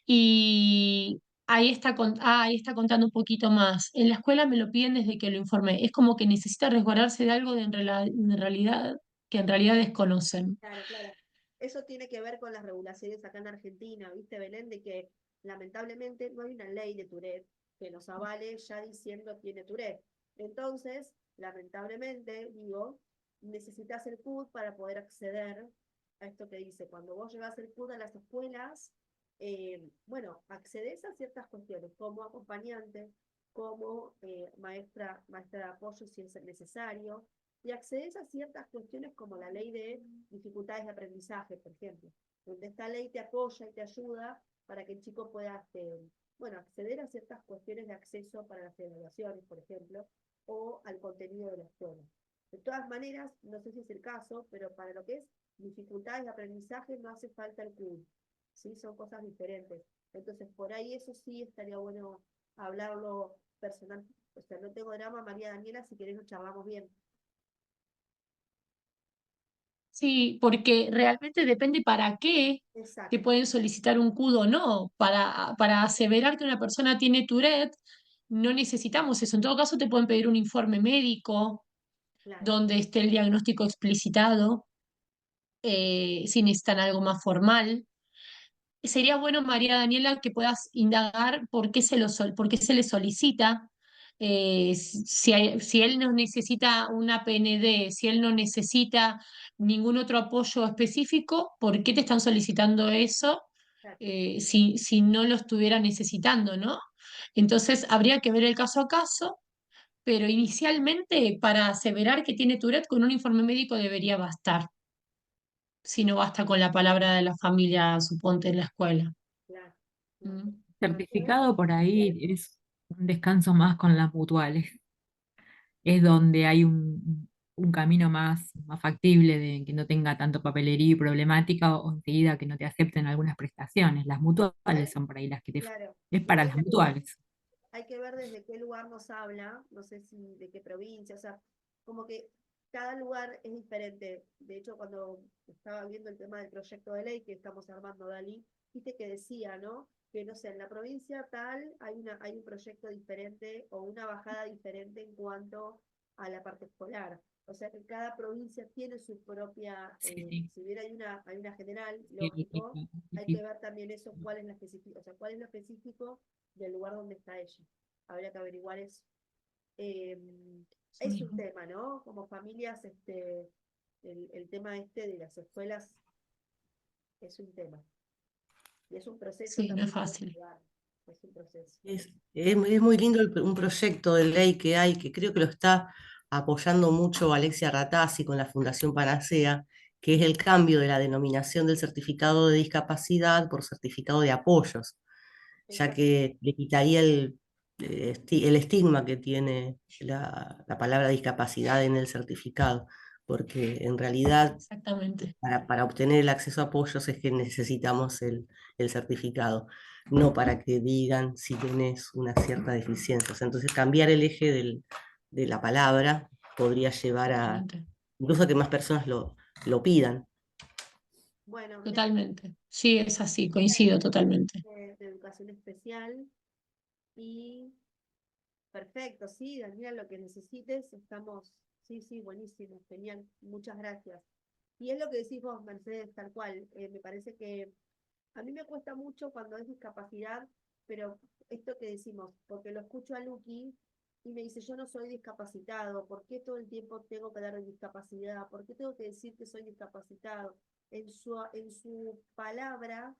Y ahí está contando un poquito más. En la escuela me lo piden desde que lo informé. Es como que necesita resguardarse de algo en realidad que en realidad desconocen. Claro, claro. Eso tiene que ver con las regulaciones acá en Argentina, ¿viste, Belén? De que lamentablemente no hay una ley de Tourette que nos avale ya diciendo tiene Tourette. Entonces, lamentablemente, digo, necesitas el CUD para poder acceder a esto que dice. Cuando vos llevas el CUD a las escuelas, bueno, accedes a ciertas cuestiones como acompañante, como maestra de apoyo si es necesario, y accedes a ciertas cuestiones como la ley de dificultades de aprendizaje, por ejemplo, donde esta ley te apoya y te ayuda para que el chico pueda, bueno, acceder a ciertas cuestiones de acceso para las evaluaciones, por ejemplo, o al contenido de la escuela. De todas maneras, no sé si es el caso, pero para lo que es dificultades de aprendizaje no hace falta el CUD, ¿sí? Son cosas diferentes. Entonces, por ahí eso sí estaría bueno hablarlo personal. O sea, no tengo drama, María Daniela, si querés lo charlamos bien. Sí, porque realmente depende para qué te Exacto, pueden solicitar un CUD o no. Para aseverar que una persona tiene Tourette, no necesitamos eso. En todo caso, te pueden pedir un informe médico claro, donde esté el diagnóstico explicitado, si necesitan algo más formal. Sería bueno, María Daniela, que puedas indagar por qué por qué se le solicita, si él no necesita una PND, si él no necesita ningún otro apoyo específico, ¿por qué te están solicitando eso claro, si no lo estuviera necesitando, ¿no? Entonces, habría que ver el caso a caso, pero inicialmente para aseverar que tiene Tourette con un informe médico debería bastar, si no basta con la palabra de la familia, suponte, en la escuela. claro. No, Mm. no, yo eso Certificado por ahí es un descanso más con las mutuales. Es donde hay un camino más factible de que no tenga tanto papelería y problemática o enseguida que no te acepten algunas prestaciones. Las mutuales son por ahí las que te... claro. Es para Igual las mutuales. hay que ver desde qué lugar nos habla, no sé si de qué provincia, o sea, como que cada lugar es diferente. De hecho, cuando estaba viendo el tema del proyecto de ley que estamos armando, Dalí, viste que decía, ¿no? Que no sé, en la provincia tal hay un proyecto diferente o una bajada diferente en cuanto a la parte escolar. O sea que cada provincia tiene su propia, Sí, sí. si bien hay una general, Sí, lógico, sí, hay sí. que ver también eso, cuál es la específica, o sea, cuál es lo específico del lugar donde está ella. Habría que averiguar eso. Eh, Eso es un mismo. tema, ¿no? Como familias, el tema este de las escuelas es un tema. Y es un proceso Sí, no es también para fácil. llevar. Es un proceso. Es muy lindo un proyecto de ley que hay, que creo que lo está apoyando mucho Alexia Ratazzi con la Fundación Panacea, que es el cambio de la denominación del certificado de discapacidad por certificado de apoyos, ya Exacto. que le quitaría el estigma que tiene la palabra discapacidad en el certificado, porque en realidad Exactamente. para obtener el acceso a apoyos es que necesitamos el certificado, no para que digan si tenés una cierta deficiencia. O sea, entonces cambiar el eje de la palabra podría llevar a Totalmente. incluso a que más personas lo pidan. Bueno, mira, Totalmente. Sí, es así, coincido totalmente. de educación especial y perfecto, sí, Daniela, lo que necesites, estamos, sí, sí, buenísimo, genial, muchas gracias. Y es lo que decís vos, Mercedes, tal cual, me parece que a mí me cuesta mucho cuando es discapacidad, pero esto que decimos, porque lo escucho a Lucky y me dice, yo no soy discapacitado, ¿por qué todo el tiempo tengo que dar de discapacidad? ¿Por qué tengo que decir que soy discapacitado? En su palabra,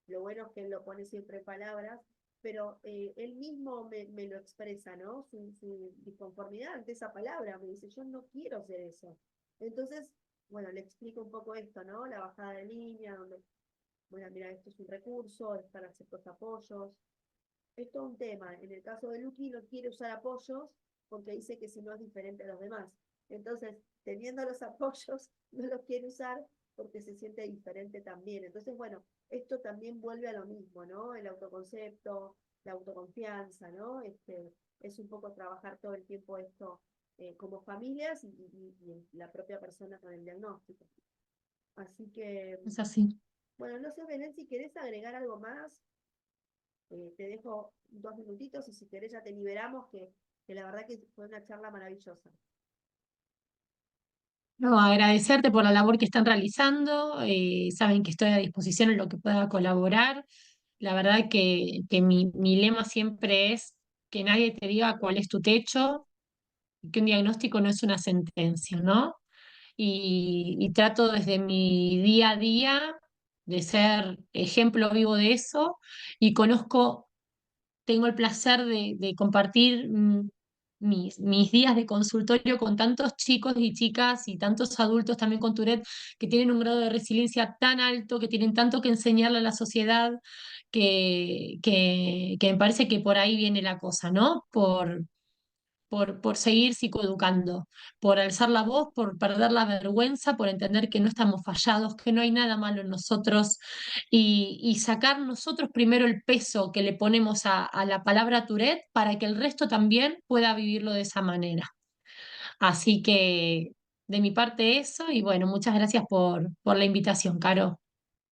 lo bueno es que él lo pone siempre en palabras, pero él mismo me lo expresa, ¿no? Su disconformidad ante esa palabra, me dice, yo no quiero hacer eso. Entonces, bueno, le explico un poco esto, ¿no? La bajada de línea, donde bueno, mira, esto es un recurso, es para ciertos apoyos. Es todo un tema. En el caso de Lucky no quiere usar apoyos porque dice que si no es diferente a los demás. Entonces, teniendo los apoyos, no los quiere usar porque se siente diferente también. Entonces, bueno, esto también vuelve a lo mismo, ¿no? El autoconcepto, la autoconfianza, ¿no? Es un poco trabajar todo el tiempo esto como familias y la propia persona con el diagnóstico. Así que Es así. bueno, no sé, Belén, si querés agregar algo más, te dejo 2 minutitos y si querés ya te liberamos, que la verdad que fue una charla maravillosa. No, agradecerte por la labor que están realizando. Saben que estoy a disposición en lo que pueda colaborar. La verdad que mi lema siempre es que nadie te diga cuál es tu techo y que un diagnóstico no es una sentencia, ¿no? Y trato desde mi día a día de ser ejemplo vivo de eso y tengo el placer de compartir mis días de consultorio con tantos chicos y chicas y tantos adultos también con Tourette que tienen un grado de resiliencia tan alto, que tienen tanto que enseñarle a la sociedad, que me parece que por ahí viene la cosa, ¿no? por seguir psicoeducando, por alzar la voz, por perder la vergüenza, por entender que no estamos fallados, que no hay nada malo en nosotros y sacar nosotros primero el peso que le ponemos a la palabra Tourette para que el resto también pueda vivirlo de esa manera. Así que de mi parte eso y bueno, muchas gracias por la invitación, Caro.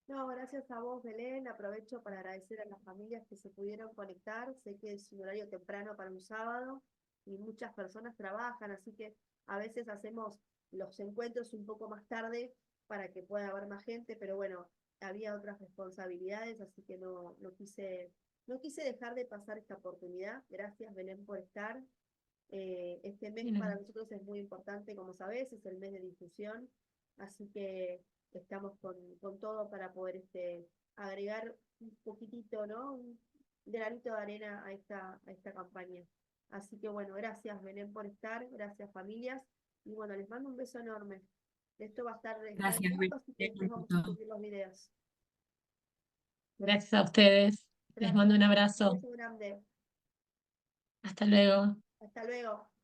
No, gracias a vos, Belén. Aprovecho para agradecer a las familias que se pudieron conectar. Sé que es un horario temprano para un sábado y muchas personas trabajan, así que a veces hacemos los encuentros un poco más tarde para que pueda haber más gente, pero bueno, había otras responsabilidades, así que no quise dejar de pasar esta oportunidad. Gracias, Belén, por estar. Este mes para nosotros es muy importante, como sabés, es el mes de difusión, así que estamos con todo para poder agregar un poquitito, ¿no? Un granito de arena a esta campaña. Así que bueno, gracias Belén por estar, gracias familias, y bueno, les mando un beso enorme. Esto va a estar Gracias, pronto, así que después Belén, por vamos a todo. subir los videos. Gracias a ustedes. Les Gracias, mando un un abrazo. beso grande. Hasta luego. Hasta luego.